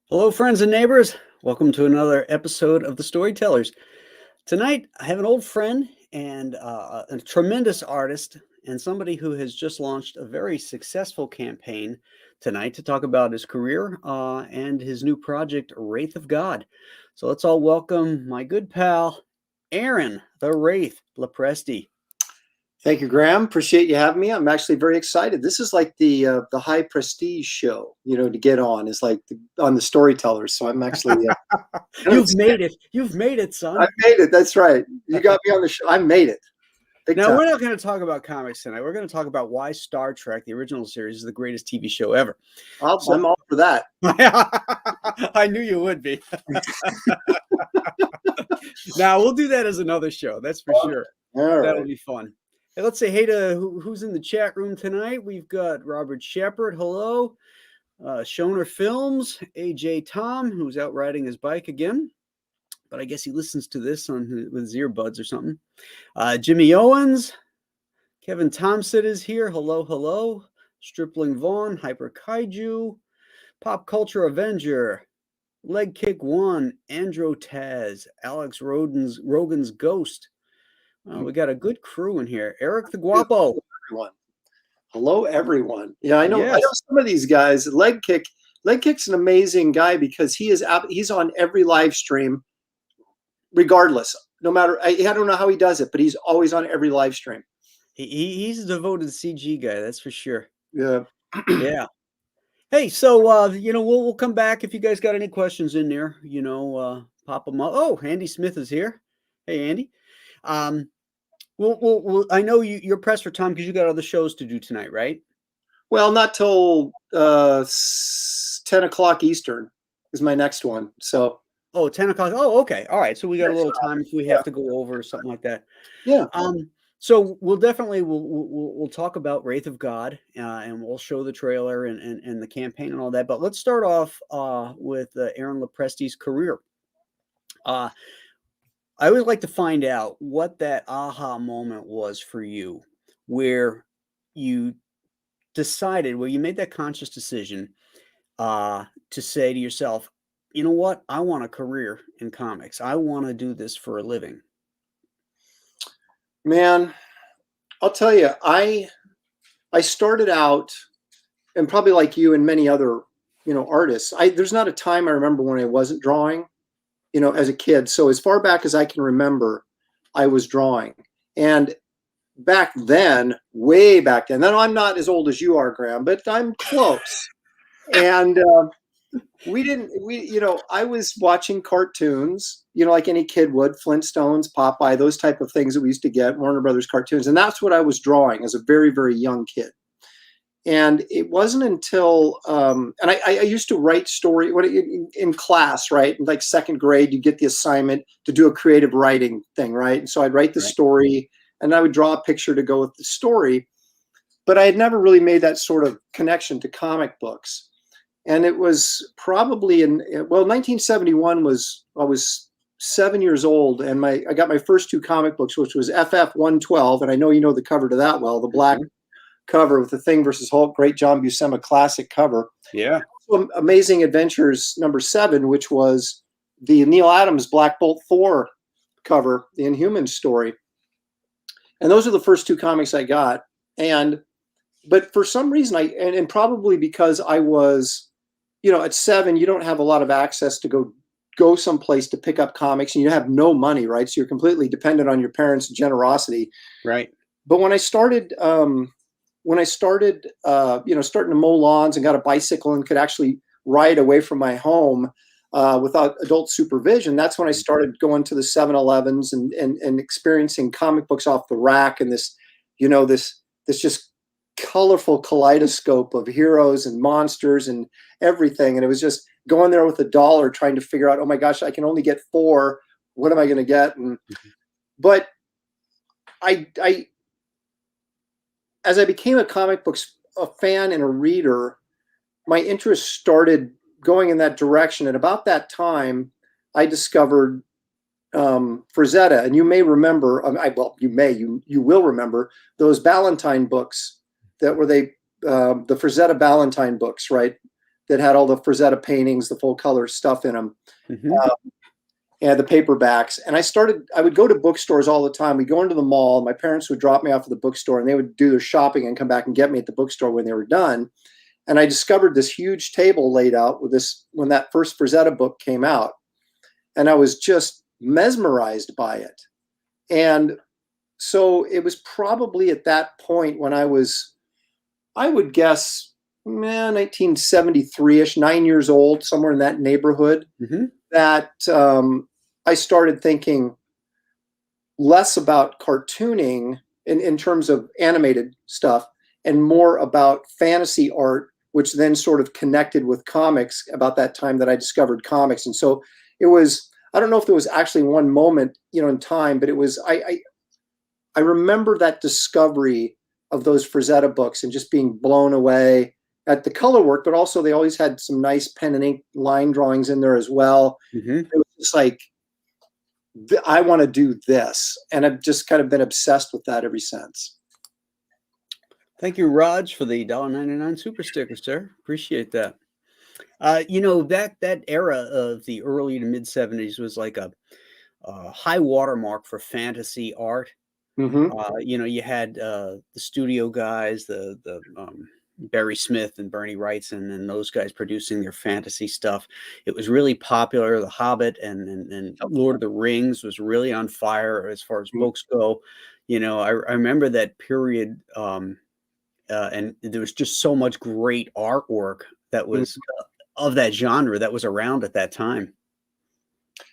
Hello, friends and neighbors. Welcome to another episode of the Storytellers. Tonight, I have an old friend and a tremendous artist, and somebody who has just launched a very successful campaign tonight to talk about his career and his new project, Wraith of God. So let's all welcome my good pal, Aaron, the Wraith Lopresti. Thank you, Graham. Appreciate you having me. I'm actually very excited. This is like the high prestige show, to get on. It's like on the Storytellers. So I'm actually You've made it. You've made it, son. I made it. That's right. You got me on the show. I made it. Big Now, time. we're not going to talk about comics tonight. We're going to talk about why Star Trek, the original series, is the greatest TV show ever. I'm all for that. I knew you would be. Now, we'll do that as another show. That's for sure. All That'll right. be fun. Hey, let's say hey to who's in the chat room tonight. We've got Robert Shepard. Hello. Shoner Films. AJ Tom, who's out riding his bike again. But I guess he listens to this with his earbuds or something. Jimmy Owens. Kevin Thompson is here. Hello, hello. Stripling Vaughn. Hyper Kaiju. Pop Culture Avenger. Leg Kick One. Andro Taz. Alex Rogan's Ghost. We got a good crew in here. Eric the Guapo. Hello, everyone. Yeah, I know. Yes. I know some of these guys. Leg Kick's an amazing guy because he's on every live stream, regardless. No matter, I don't know how he does it, but he's always on every live stream. He's a devoted CG guy, that's for sure. Yeah. Yeah. Hey, so we'll come back if you guys got any questions in there. Pop them up. Oh, Andy Smith is here. Hey, Andy. We'll I know you're pressed for time because you got other shows to do tonight, right? Well, not till 10 o'clock Eastern is my next one. So 10 o'clock. Oh, okay. All right. So we got a little time if we have to go over or something like that. Yeah. So we'll definitely we'll talk about Wraith of God and we'll show the trailer and the campaign and all that. But let's start off with Aaron Lopresti's career. I always like to find out what that aha moment was for you, where you decided, where you made that conscious decision to say to yourself, you know what, I want a career in comics. I want to do this for a living. Man, I'll tell you, I started out, and probably like you and many other, artists, there's not a time I remember when I wasn't drawing, as a kid. So as far back as I can remember, I was drawing. And back then, way back then I'm not as old as you are, Graham, but I'm close. And I was watching cartoons, like any kid would, Flintstones, Popeye, those type of things that we used to get, Warner Brothers cartoons. And that's what I was drawing as a very, very young kid. And it wasn't until, and I used to write story in class, right? In like second grade, you get the assignment to do a creative writing thing, right? And so I'd write the story and I would draw a picture to go with the story. But I had never really made that sort of connection to comic books. And it was probably 1971 I was 7 years old, and I got my first two comic books, which was FF 112, and I know you know the cover to that well, the black cover with the Thing versus Hulk, great John Buscema classic cover. Yeah. So Amazing Adventures #7, which was the Neil Adams Black Bolt Thor cover, the Inhumans story. And those are the first two comics I got. But for some reason, and probably because I was, at 7, you don't have a lot of access to go someplace to pick up comics, and you have no money, right? So you're completely dependent on your parents' generosity. Right. But when I started, starting to mow lawns and got a bicycle and could actually ride away from my home without adult supervision, that's when I started going to the 7-Elevens and experiencing comic books off the rack, and this just colorful kaleidoscope of heroes and monsters and everything. And it was just going there with $1 trying to figure out, oh my gosh, I can only get 4. What am I going to get? But as I became a comic books fan and a reader, my interest started going in that direction. And about that time, I discovered Frazetta, and you may remember, you will remember those Ballantine books that were the Frazetta Ballantine books, right? that had all the Frazetta paintings, the full color stuff in them, Mhm. and the paperbacks. And I would go to bookstores all the time. We'd go into the mall. My parents would drop me off at the bookstore, and they would do their shopping and come back and get me at the bookstore when they were done. And I discovered this huge table laid out with this when that first Frazetta book came out. And I was just mesmerized by it. And so it was probably at that point when I would guess, 1973-ish, 9 years old, somewhere in that neighborhood, Mhm. that I started thinking less about cartooning in terms of animated stuff and more about fantasy art, which then sort of connected with comics about that time that I discovered comics. And so it was, I don't know if there was actually one moment, in time, but it was, I remember that discovery of those Frazetta books and just being blown away at the color work, but also they always had some nice pen and ink line drawings in there as well. Mhm. It was just like, I want to do this. And I've just kind of been obsessed with that ever since. Thank you, Raj, for the $1.99 super sticker, sir. Appreciate that. That era of the early to mid '70s was like a high watermark for fantasy art. Mm-hmm. You had the studio guys, the Barry Smith and Bernie Wrightson, and those guys producing their fantasy stuff. It was really popular. The Hobbit and Lord of the Rings was really on fire as far as books go. I remember that period, and there was just so much great artwork that was of that genre that was around at that time.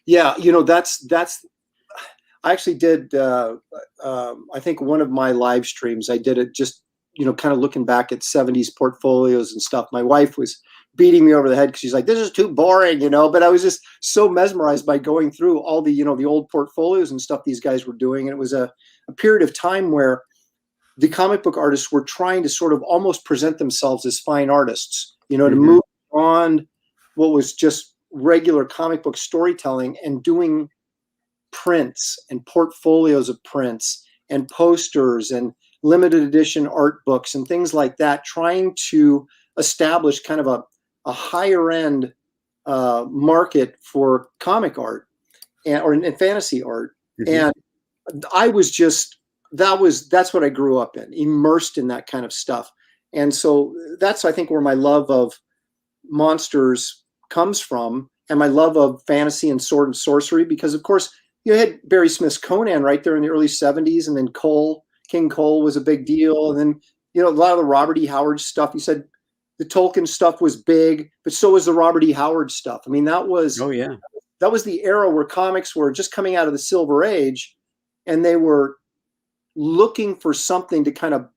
Yeah, that's. I actually did. I think one of my live streams, I did it just kind of looking back at '70s portfolios and stuff. My wife was beating me over the head because she's like, "This is too boring," But I was just so mesmerized by going through all the the old portfolios and stuff these guys were doing. And it was a period of time where the comic book artists were trying to sort of almost present themselves as fine artists, to Mhm. move on what was just regular comic book storytelling and doing prints and portfolios of prints and posters and limited edition art books and things like that, trying to establish kind of a higher end market for comic art and fantasy art. Mhm. And I was just, that's what I grew up in, immersed in that kind of stuff. And so that's, I think, where my love of monsters comes from, and my love of fantasy and sword and sorcery, because of course you had Barry Smith's Conan right there in the early '70s, and then King Cole was a big deal, and then a lot of the Robert E. Howard stuff. You said the Tolkien stuff was big, but so was the Robert E. Howard stuff. I mean, that was Oh yeah. the era where comics were just coming out of the Silver Age, and they were looking for something to kind of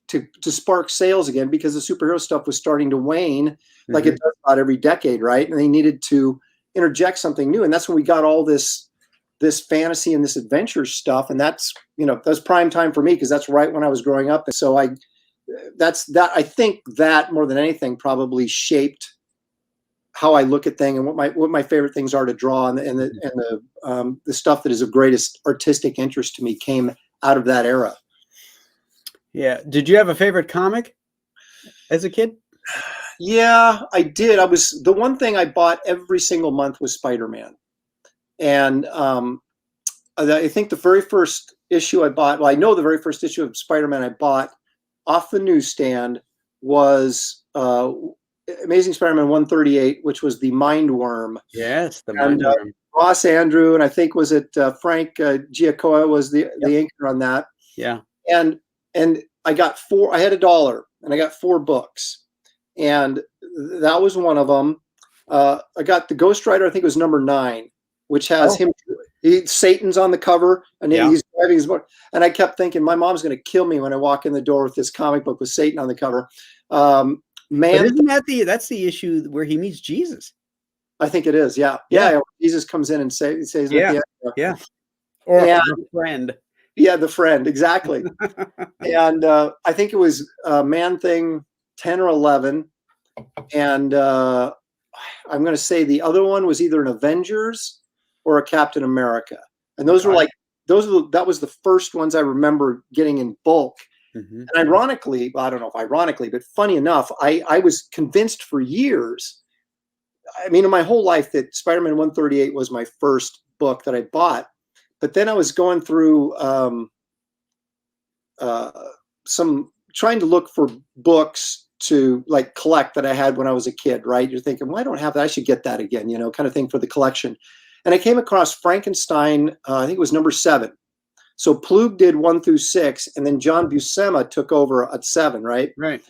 to spark sales again, because the superhero stuff was starting to wane, like it does about every decade, right? And they needed to interject something new, and that's when we got all this fantasy and this adventure stuff, and that's that's prime time for me, because that's right when I was growing up. And so I think that more than anything probably shaped how I look at things and what my favorite things are to draw, and the stuff that is of greatest artistic interest to me came out of that era. Yeah. Did you have a favorite comic as a kid? Yeah, I did. The one thing I bought every single month was Spider-Man. And I think the very first issue I bought, well, I know the very first issue of Spider-Man I bought off the newsstand was Amazing Spider-Man 138, which was the Mindworm. Yes, the And Mindworm. Ross Andrew, and I think was it Frank Giacoia was the anchor on that. Yeah. And I got I had $1 and I got 4 books. And that was one of them. I got the Ghost Rider, I think it was number 9, which has him. Satan's on the cover, and he's driving his book. And I kept thinking, my mom's going to kill me when I walk in the door with this comic book with Satan on the cover. But isn't that's the issue where he meets Jesus? I think it is. Yeah. Jesus comes in and says at the end. Yeah. Or the friend. Yeah, the friend, exactly. And I think it was Man-Thing 10 or 11, and I'm going to say the other one was either an Avengers or a Captain America, and those were like that was the first ones I remember getting in bulk. Mhm. And ironically, well, I don't know if ironically, but funny enough, I was convinced for years, I mean, in my whole life, that Spider-Man 138 was my first book that I bought. But then I was going through uh, some trying to look for books to like collect that I had when I was a kid, right? You're thinking, well, I don't have that. I should get that again, you know, kind of thing for the collection. And I came across Frankenstein, I think it was number 7. So Plug did 1 through 6, and then John Buscema took over at 7, right? Right.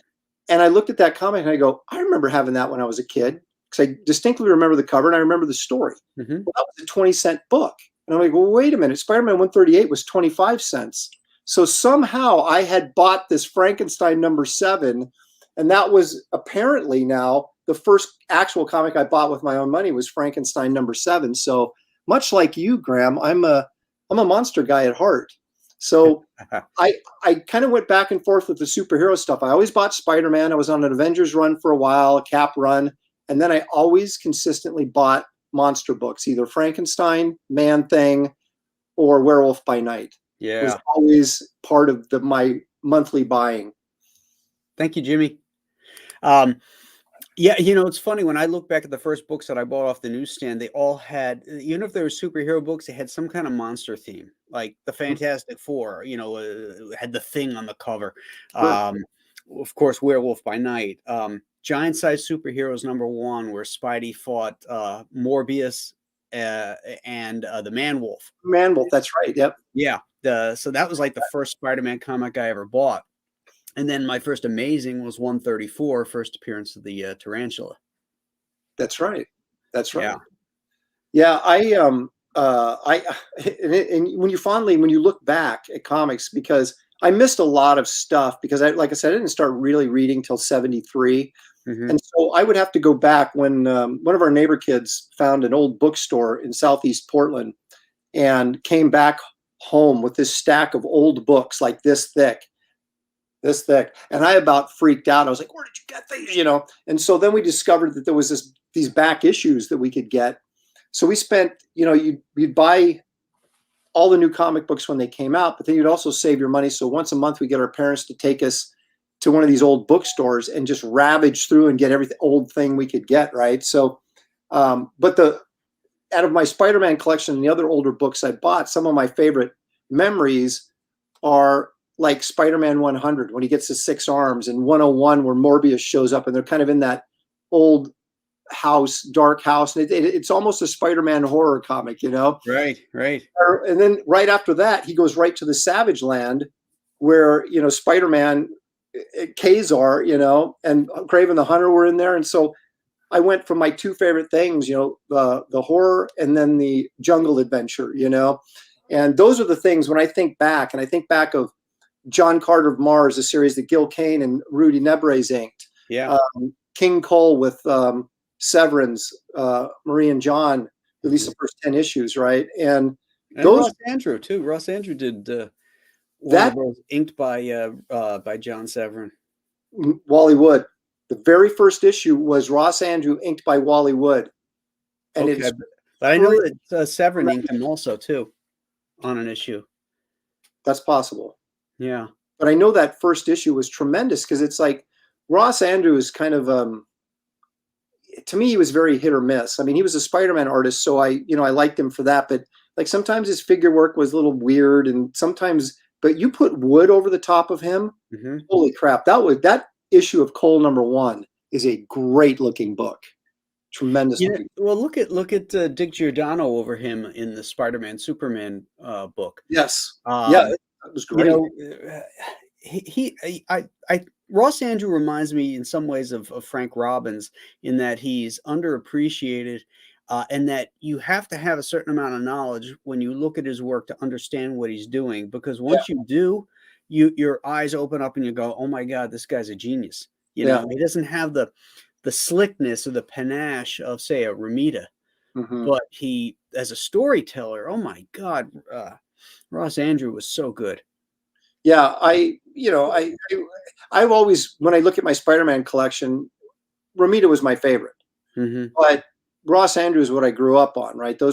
And I looked at that comic and I go, I remember having that when I was a kid, because I distinctly remember the cover and I remember the story. Mhm. Well, that was a 20-cent book. And I'm like, well, wait a minute. Spider-Man 138 was 25 cents. So somehow I had bought this Frankenstein number 7. And that was apparently now the first actual comic I bought with my own money was Frankenstein number 7. So much like you, Graham, I'm a monster guy at heart. So I kind of went back and forth with the superhero stuff. I always bought Spider-Man. I was on an Avengers run for a while, a Cap run. And then I always consistently bought monster books, either Frankenstein, Man-Thing, or Werewolf by Night. It was Yeah. always part of my monthly buying. Thank you, Jimmy. Yeah, you know, it's funny when I look back at the first books that I bought off the newsstand, they all had, even if they were superhero books, they had some kind of monster theme, like the Fantastic Four, you know, had the Thing on the cover. Sure. Of course, Werewolf by Night. Giant Size Superheroes #1, where Spidey fought Morbius and the Man Wolf. Man-Wolf, that's right. Yep. Yeah, so that was like the first Spider-Man comic I ever bought. And then my first Amazing was 134, first appearance of the tarantula. That's right. That's right. Yeah. Yeah, and when you look back at comics, because I missed a lot of stuff because like I said, I didn't start really reading till 73. Mhm. And so I would have to go back when one of our neighbor kids found an old bookstore in Southeast Portland and came back home with this stack of old books like this thick. And I about freaked out. I was like, where did you get these? You know? And so then we discovered that there was these back issues that we could get. So we spent, you know, you'd buy all the new comic books when they came out, but then you'd also save your money. So once a month we get our parents to take us to one of these old bookstores and just ravage through and get every old thing we could get, right? So, but out of my Spider-Man collection and the other older books I bought, some of my favorite memories are like Spider-Man 100 when he gets his 6 arms, and 101 where Morbius shows up and they're kind of in that old house, dark house. And it's almost a Spider-Man horror comic, you know? Right. And then right after that, he goes right to the Savage Land where, you know, Spider-Man, Kazar, you know, and Kraven the Hunter were in there. And so I went from my 2 favorite things, you know, the horror and then the jungle adventure, you know? And those are the things when I think back, and I think back of John Carter of Mars, a series that Gil Kane and Rudy Nebres inked. Yeah. King Cole with Severance, Marie and John released the first 10 issues, right? And those Ross Andrew too. Ross Andrew did that was inked by John Severin. Wally Wood. The very first issue was Ross Andrew inked by Wally Wood. And okay, but I know that Severin inked him also too on an issue. That's possible. Yeah. But I know that first issue was tremendous because it's like Ross Andrew is kind of to me, he was very hit or miss. I mean, he was a Spider-Man artist, so I liked him for that. But like sometimes his figure work was a little weird, and sometimes, but you put Wood over the top of him, holy crap! That issue of Cole #1 is a great looking book, tremendous. Yeah, well, look at Dick Giordano over him in the Spider-Man Superman book. Yes, yeah, that was great. You know, Ross Andrew reminds me in some ways of Frank Robbins in that he's underappreciated, and that you have to have a certain amount of knowledge when you look at his work to understand what he's doing. Because once you do, your eyes open up and you go, "Oh my God, this guy's a genius!" You know, he doesn't have the slickness or the panache of, say, a Romita, but he, as a storyteller, oh my God, Ross Andrew was so good. Yeah, I've always, when I look at my Spider-Man collection, Romita was my favorite, but Ross Andrew is what I grew up on, right? He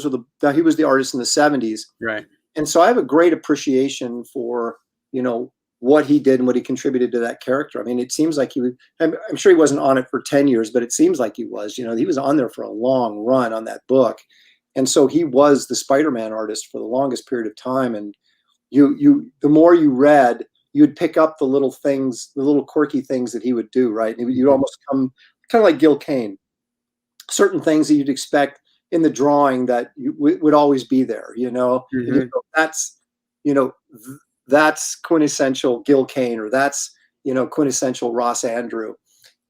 was the artist in the 70s. Right. And so I have a great appreciation for, you know, what he did and what he contributed to that character. I mean, it seems like he was, I'm sure he wasn't on it for 10 years, but it seems like he was, he was on there for a long run on that book. And so he was the Spider-Man artist for the longest period of time. And the more you read, you'd pick up the little things, the little quirky things that he would do, right? And you'd almost come kind of like Gil Kane, certain things that you'd expect in the drawing that would always be there, Mm-hmm. That's quintessential Gil Kane, or that's, quintessential Ross Andrew.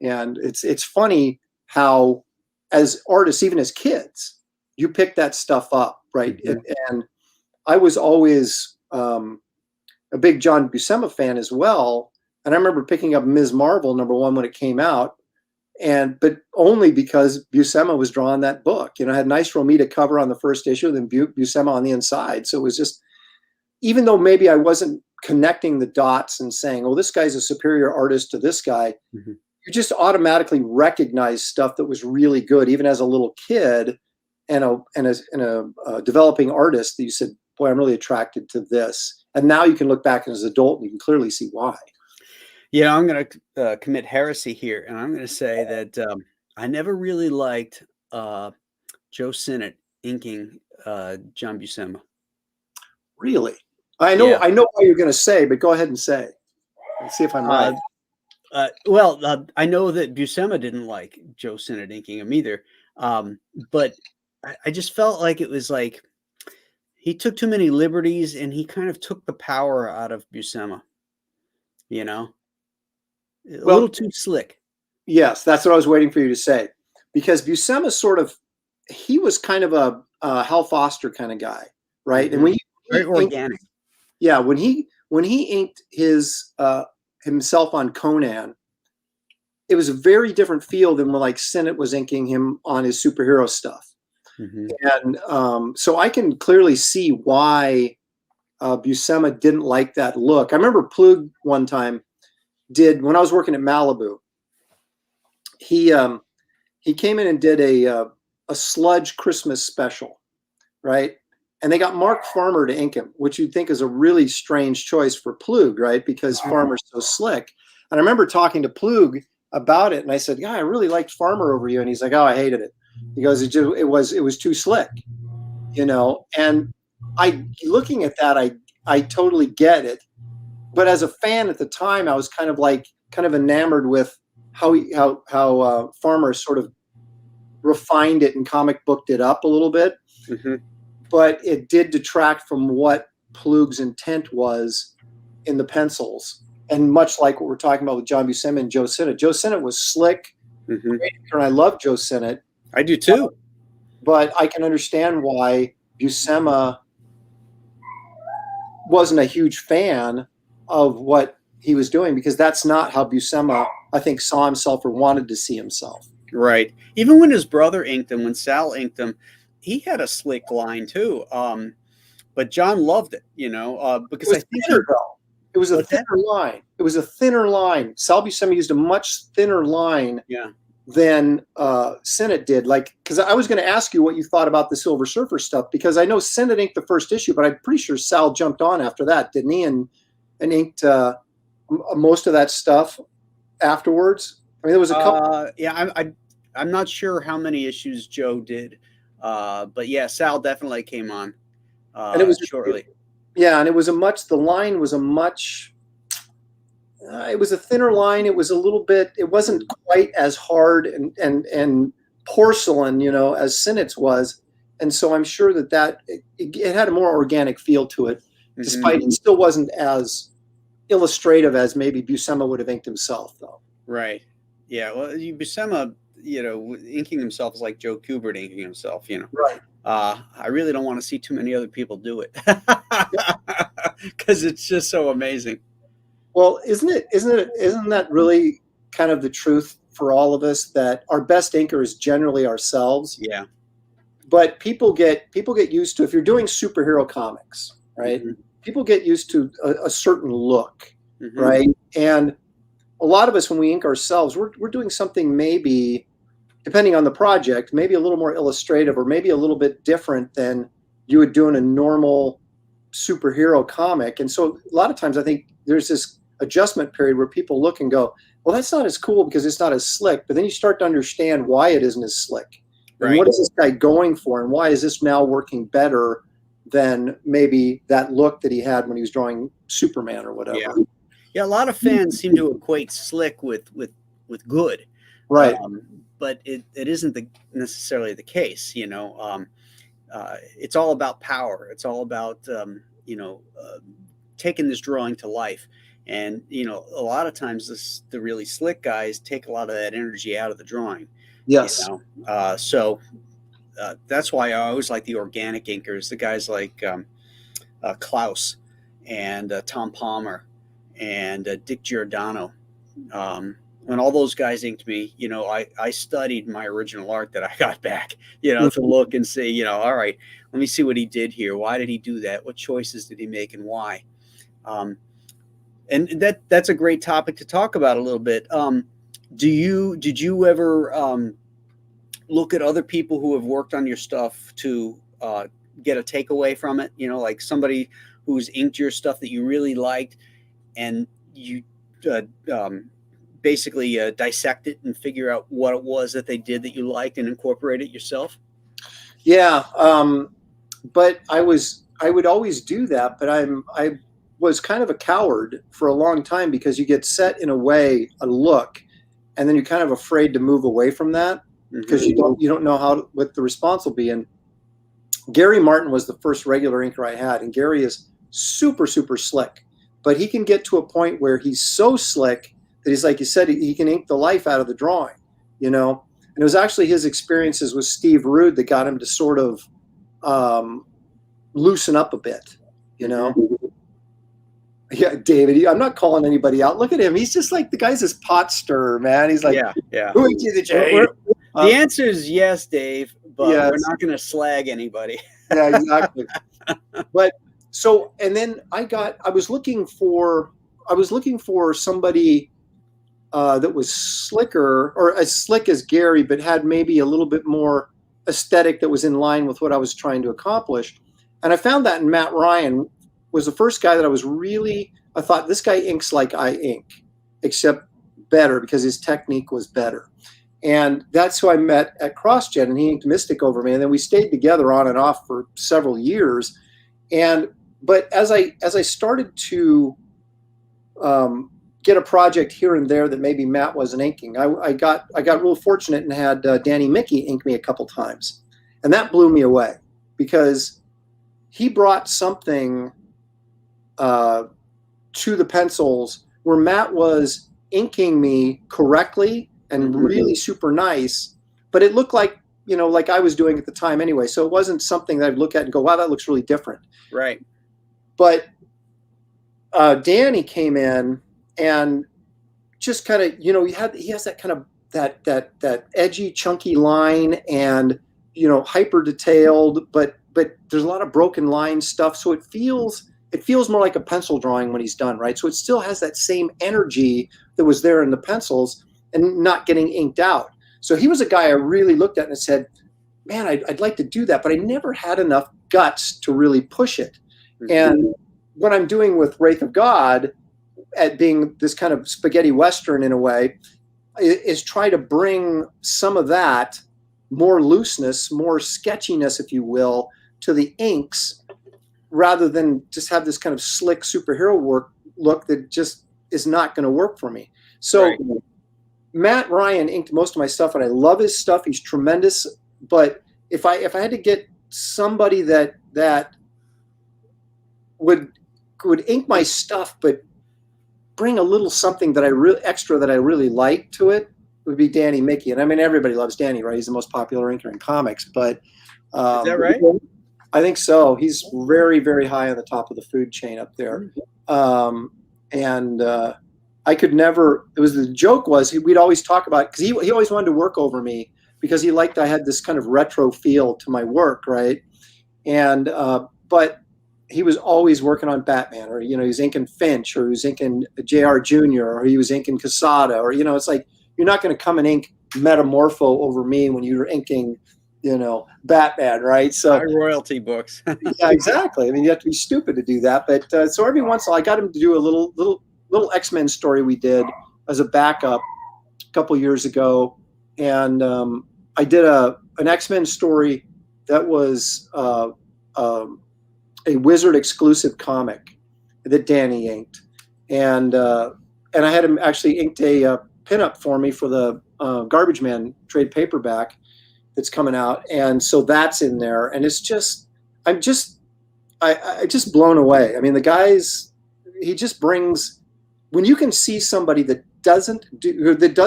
And it's funny how, as artists, even as kids, you pick that stuff up, right? Mm-hmm. And I was always a big John Buscema fan as well. And I remember picking up Ms. Marvel #1 when it came out, but only because Buscema was drawing that book. It had a nice Romita cover on the first issue, then Buscema on the inside. So it was just, even though maybe I wasn't connecting the dots and saying, "Oh, this guy's a superior artist to this guy," Mm-hmm. you just automatically recognize stuff that was really good, even as a little kid and a developing artist, that you said, "Boy, I'm really attracted to this." And now you can look back as an adult and you can clearly see why. Yeah, I'm going to commit heresy here, and I'm going to say that I never really liked Joe Sinnott inking John Buscema. Really? I know what you're going to say, but go ahead and say. Let's see if I'm right. I know that Buscema didn't like Joe Sinnott inking him either, but I just felt like it was like he took too many liberties, and he kind of took the power out of Buscema. A little too slick. Yes, that's what I was waiting for you to say, because Buscema he was kind of a Hal Foster kind of guy, right? Mm-hmm. And very organic. When he inked himself on Conan, it was a very different feel than when like Sinnott was inking him on his superhero stuff. Mm-hmm. And so I can clearly see why Buscema didn't like that look. I remember Plug one time when I was working at Malibu, he came in and did a sludge Christmas special, right? And they got Mark Farmer to ink him, which you'd think is a really strange choice for Plug, right? Because Farmer's so slick. And I remember talking to Plug about it, and I said, "Yeah, I really liked Farmer over you." And he's like, "Oh, I hated it." He goes, "It was too slick," And looking at that, I totally get it. But as a fan at the time, I was kind of enamored with how Farmer sort of refined it and comic booked it up a little bit. Mm-hmm. But it did detract from what Plug's intent was in the pencils. And much like what we're talking about with John Buscema and Joe Sinnott was slick. Mm-hmm. And I love Joe Sinnott. I do too. But I can understand why Buscema wasn't a huge fan of what he was doing, because that's not how Buscema, I think, saw himself or wanted to see himself. Right. Even when his brother inked him, when Sal inked him, he had a slick line too. But John loved it, because I think it was a thinner line. It was a thinner line. Sal Buscema used a much thinner line than Sinnott did. Because I was going to ask you what you thought about the Silver Surfer stuff, because I know Sinnott inked the first issue, but I'm pretty sure Sal jumped on after that, didn't he? And inked most of that stuff afterwards. I mean, there was a couple. I'm not sure how many issues Joe did, but yeah, Sal definitely came on. And it was shortly. And it was the line was it was a thinner line. It was a little bit, it wasn't quite as hard and porcelain, as Sinnott's was. And so I'm sure that it had a more organic feel to it, despite it still wasn't as illustrative as maybe Buscema would have inked himself, though. Right. Yeah. Well, Buscema, inking himself is like Joe Kubert inking himself, Right. I really don't want to see too many other people do it, because it's just so amazing. Well, isn't that really kind of the truth for all of us, that our best inker is generally ourselves? Yeah. But people get used to, if you're doing superhero comics, right? Mm-hmm. People get used to a certain look, right? And a lot of us, when we ink ourselves, we're doing something maybe, depending on the project, maybe a little more illustrative or maybe a little bit different than you would do in a normal superhero comic. And so a lot of times I think there's this adjustment period where people look and go, well, that's not as cool because it's not as slick. But then you start to understand why it isn't as slick. And Right. what is this guy going for? And why is this now working better than maybe that look that he had when he was drawing Superman or whatever? Yeah. Yeah, a lot of fans seem to equate slick with good. Right. But it isn't necessarily the case, it's all about power. It's all about, taking this drawing to life. And, a lot of times the really slick guys take a lot of that energy out of the drawing. Yes. So that's why I always like the organic inkers, the guys like Klaus and Tom Palmer and Dick Giordano. When all those guys inked me, I studied my original art that I got back, to look and see, all right, let me see what he did here. Why did he do that? What choices did he make and why? And that's a great topic to talk about a little bit. Did you ever look at other people who have worked on your stuff to get a takeaway from it? Like somebody who's inked your stuff that you really liked, and you basically dissect it and figure out what it was that they did that you liked and incorporate it yourself? Yeah, but I would always do that, but I was kind of a coward for a long time because you get set in a look, and then you're kind of afraid to move away from that because you don't know what the response will be. And Gary Martin was the first regular inker I had, and Gary is super, super slick, but he can get to a point where he's so slick that he's, like you said, he can ink the life out of the drawing, And it was actually his experiences with Steve Rude that got him to sort of loosen up a bit, Yeah, David, I'm not calling anybody out. Look at him. He's just like, the guy's this pot stirrer, man. He's like, yeah. Who inked you the J? The answer is yes, Dave, but yes. We're not going to slag anybody. Yeah, exactly. But so, and then I was looking for somebody that was slicker, or as slick as Gary, but had maybe a little bit more aesthetic that was in line with what I was trying to accomplish. And I found that in Matt Ryan was the first guy that I thought, this guy inks like I ink, except better because his technique was better. And that's who I met at CrossJet, and he inked Mystic over me. And then we stayed together on and off for several years. But as I started to get a project here and there that maybe Matt wasn't inking, I got real fortunate and had Danny Mickey ink me a couple times, and that blew me away because he brought something to the pencils where Matt was inking me correctly and really super nice, but it looked like like I was doing at the time anyway. So it wasn't something that I'd look at and go, wow, that looks really different. Right. But Danny came in and just kind of, he has that kind of that edgy, chunky line, and hyper detailed, but there's a lot of broken line stuff. So it feels more like a pencil drawing when he's done, right? So it still has that same energy that was there in the pencils and not getting inked out. So he was a guy I really looked at and said, man, I'd like to do that, but I never had enough guts to really push it. And what I'm doing with Wraith of God, at being this kind of spaghetti Western in a way, is try to bring some of that more looseness, more sketchiness, if you will, to the inks, rather than just have this kind of slick superhero look that just is not going to work for me. So right. Matt Ryan inked most of my stuff, and I love his stuff. He's tremendous. But if I had to get somebody that would ink my stuff, but bring a little something that I really like to it, would be Danny Mickey. And I mean, everybody loves Danny, right? He's the most popular inker in comics. But is that right? I think so. He's very, very high on the top of the food chain up there. I could never. The joke was we'd always talk about, because he always wanted to work over me because he liked I had this kind of retro feel to my work, right? And but he was always working on Batman, or he was inking Finch, or he was inking J.R. Jr., or he was inking Quesada, or it's like, you're not going to come and ink Metamorpho over me when you're inking Batman, right? So my royalty books. Yeah, exactly. I mean, you have to be stupid to do that. But so every once in a while, I got him to do a little little X-Men story we did as a backup a couple years ago, and I did an X-Men story that was a Wizard exclusive comic that Danny inked, and I had him actually inked a pinup for me for the Garbage Man trade paperback that's coming out, and so that's in there, and it's just I just blown away. I mean, the guys, he just brings, when you can see somebody that does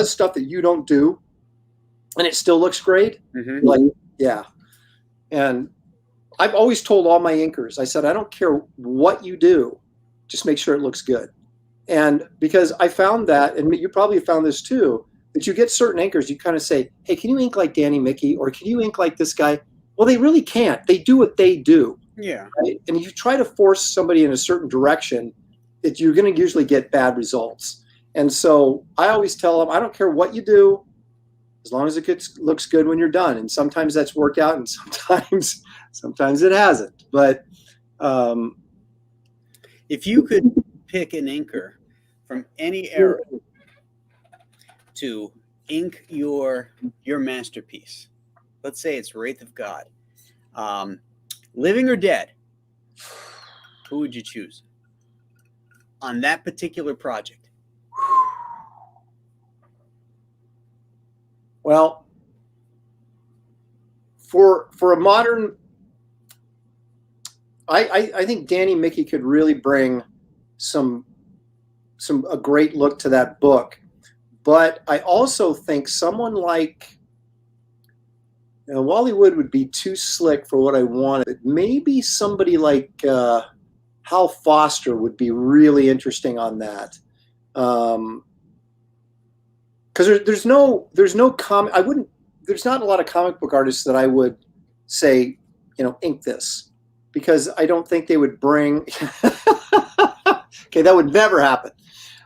stuff that you don't do, and it still looks great. Mm-hmm. Like, yeah. And I've always told all my inkers, I said, I don't care what you do, just make sure it looks good. And because I found that, and you probably found this too, that you get certain inkers, you kind of say, hey, can you ink like Danny Mickey, or can you ink like this guy? Well, they really can't. They do what they do. Yeah. Right? And if you try to force somebody in a certain direction, you're going to usually get bad results. And so I always tell them, I don't care what you do, as long as it looks good when you're done. And sometimes that's worked out, and sometimes it hasn't. But if you could pick an inker from any era to ink your masterpiece, let's say it's Wraith of God, living or dead, who would you choose on that particular project? Well, for a modern, I think Danny Mickey could really bring a great look to that book. But I also think someone like, Wally Wood would be too slick for what I wanted. Maybe somebody like Hal Foster would be really interesting on that. Because there's no comic, there's not a lot of comic book artists that I would say, ink this, because I don't think they would bring. Okay, that would never happen.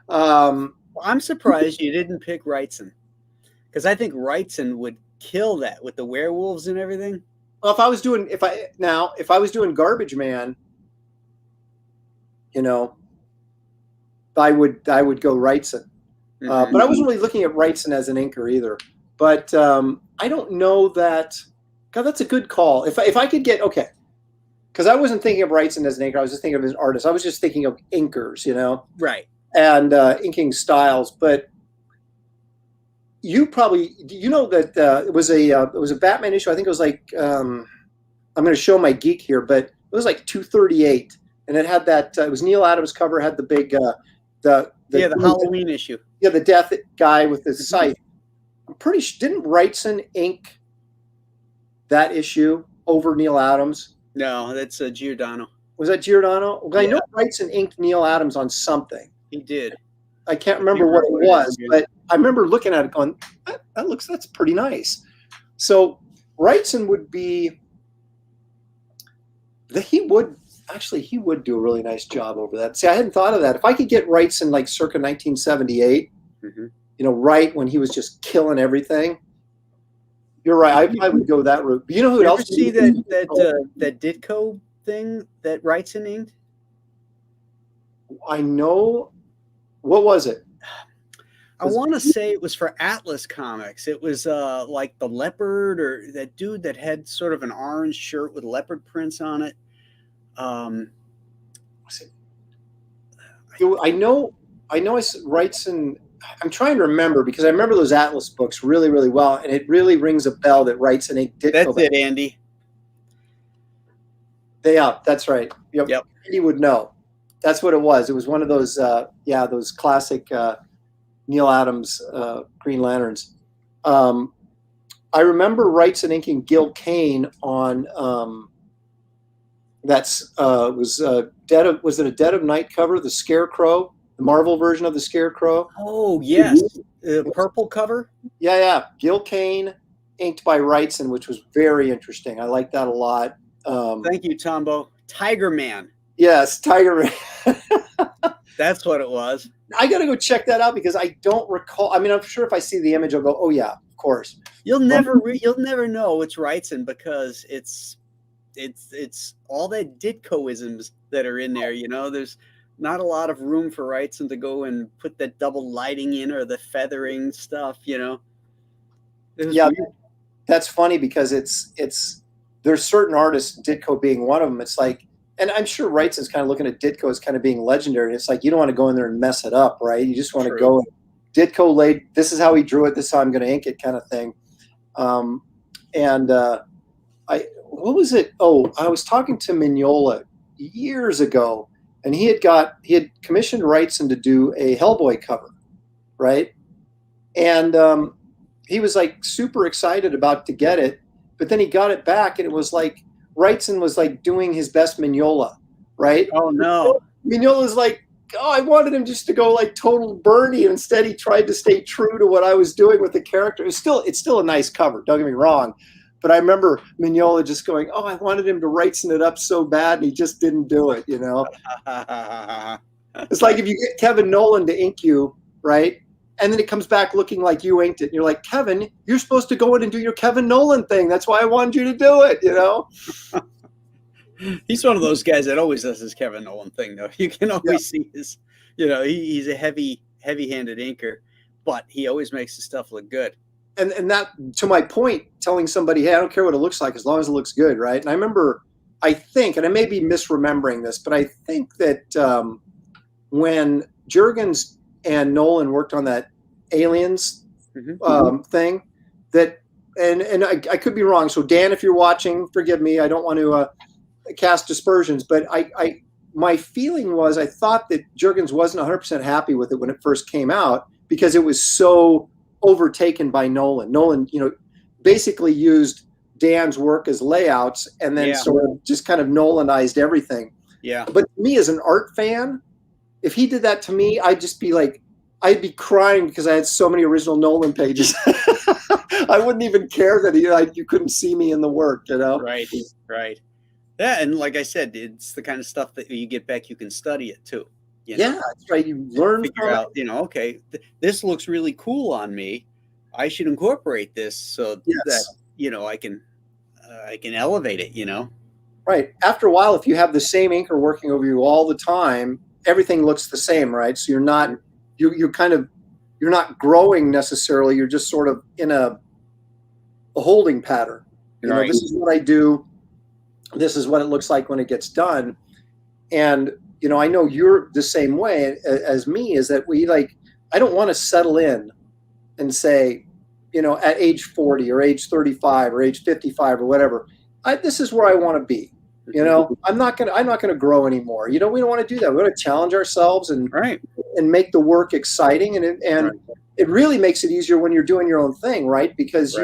I'm surprised you didn't pick Wrightson, because I think Wrightson would kill that with the werewolves and everything. Well, if I was doing Garbage Man, I would go Wrightson. But I wasn't really looking at Wrightson as an inker either. But I don't know that. God, that's a good call. If I could get, okay, because I wasn't thinking of Wrightson as an inker. I was just thinking of as an artist. I was just thinking of inkers, Right. and inking styles. But you probably, that it was a Batman issue. I think it was like, I'm going to show my geek here, but it was like 238, and it had that. It was Neil Adams cover. Had the big the Halloween issue. Yeah, the death guy with the scythe. I'm pretty sure, didn't Wrightson ink that issue over Neil Adams? No, that's Giordano. Was that Giordano? Well, Yeah. I know Wrightson inked Neil Adams on something. He did. I can't remember what it was, but I remember looking at it going, that's pretty nice. So Wrightson would be, he would do a really nice job over that. See, I hadn't thought of that. If I could get Wrightson like circa 1978, right when he was just killing everything, you're right. I would go that route. But you know who else? Ever see that Ditko thing that Wrightson inked? I know. What was it? I want to say it was for Atlas Comics. It was like the leopard, or that dude that had sort of an orange shirt with leopard prints on it. I know. Wrightson. I'm trying to remember, because I remember those Atlas books really, really well, and it really rings a bell that Wrightson inked Ditko. That's it, Andy. Yeah, that's right. Yep. He would know. That's what it was. It was one of those, those classic Neil Adams Green Lanterns. I remember Wrightson inking Gil Kane on was it a Dead of Night cover, the Scarecrow, the Marvel version of the Scarecrow. Oh yes, the purple cover. Yeah. Gil Kane inked by Wrightson, which was very interesting. I like that a lot. Thank you, Tombo. Tiger Man. Yes, Tiger Man. That's what it was. I got to go check that out, because I don't recall. I mean, I'm sure if I see the image, I'll go, oh yeah, of course. You'll never know it's Wrightson, because it's all that Ditko-isms that are in there. There's not a lot of room for Wrightson to go and put that double lighting in or the feathering stuff, you know. It was Yeah, weird. that's funny because there's certain artists, Ditko being one of them. It's like, and I'm sure Wrightson's kind of looking at Ditko as kind of being legendary. And it's like, you don't want to go in there and mess it up, right? You just want to True. go and Ditko laid, this is how he drew it, this is how I'm going to ink it, kind of thing. What was it? Oh, I was talking to Mignola years ago, and he had commissioned Wrightson to do a Hellboy cover, right? And he was like super excited about to get it, but then he got it back, and it was like Wrightson was like doing his best Mignola, right? Oh no. Mignola's like, oh, I wanted him just to go like total Bernie. Instead, he tried to stay true to what I was doing with the character. It's still a nice cover. Don't get me wrong, but I remember Mignola just going, oh, I wanted him to Wrightson it up so bad, and he just didn't do it. You know, it's like if you get Kevin Nolan to ink you, right? And then it comes back looking like you inked it. And you're like, Kevin, you're supposed to go in and do your Kevin Nolan thing. That's why I wanted you to do it, you know? He's one of those guys that always does his Kevin Nolan thing, though. You can always see his, you know, he's a heavy-handed inker, but he always makes the stuff look good. And that, to my point, telling somebody, hey, I don't care what it looks like as long as it looks good, right? And I remember, I think, and I may be misremembering this, but I think that when Jurgens and Nolan worked on that Aliens thing, that, and I could be wrong. So Dan, if you're watching, forgive me. I don't want to cast dispersions, but my feeling was I thought that Jurgens wasn't 100% happy with it when it first came out because it was so overtaken by Nolan. Nolan, you know, basically used Dan's work as layouts and then sort of just kind of Nolanized everything. Yeah. But me as an art fan, if he did that to me, I'd just be like, I'd be crying because I had so many original Nolan pages. I wouldn't even care that you couldn't see me in the work, you know? Right. Yeah, and like I said, it's the kind of stuff that you get back, you can study it too. You know? Yeah, that's right. You learn figure out, you know, okay, this looks really cool on me. I should incorporate this so that, you know, I can elevate it, you know? Right. After a while, if you have the same inker working over you all the time, everything looks the same, right? So you're not growing necessarily. You're just sort of in a holding pattern. You know, this is what I do. This is what it looks like when it gets done. And, you know, I know you're the same way as me, is that I don't want to settle in and say, you know, at age 40 or age 35 or age 55 or whatever, this is where I want to be. You know, I'm not gonna grow anymore. You know, we don't want to do that. We want to challenge ourselves and make the work exciting, and it really makes it easier when you're doing your own thing, right? Because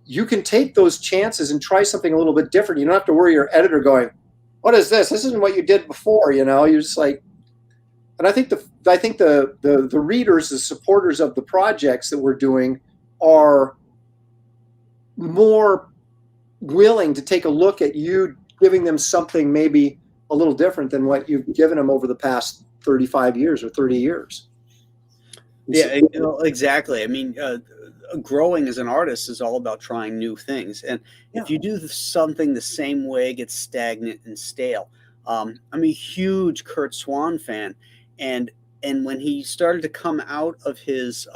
you can take those chances and try something a little bit different. You don't have to worry your editor going, "What is this? This isn't what you did before." You know, you're just like, and I think the readers, the supporters of the projects that we're doing, are more willing to take a look at you giving them something maybe a little different than what you've given them over the past 35 years or 30 years. Yeah, you know, exactly. I mean, growing as an artist is all about trying new things. And if you do something the same way, it gets stagnant and stale. I'm a huge Kurt Swan fan. And when he started to come out of his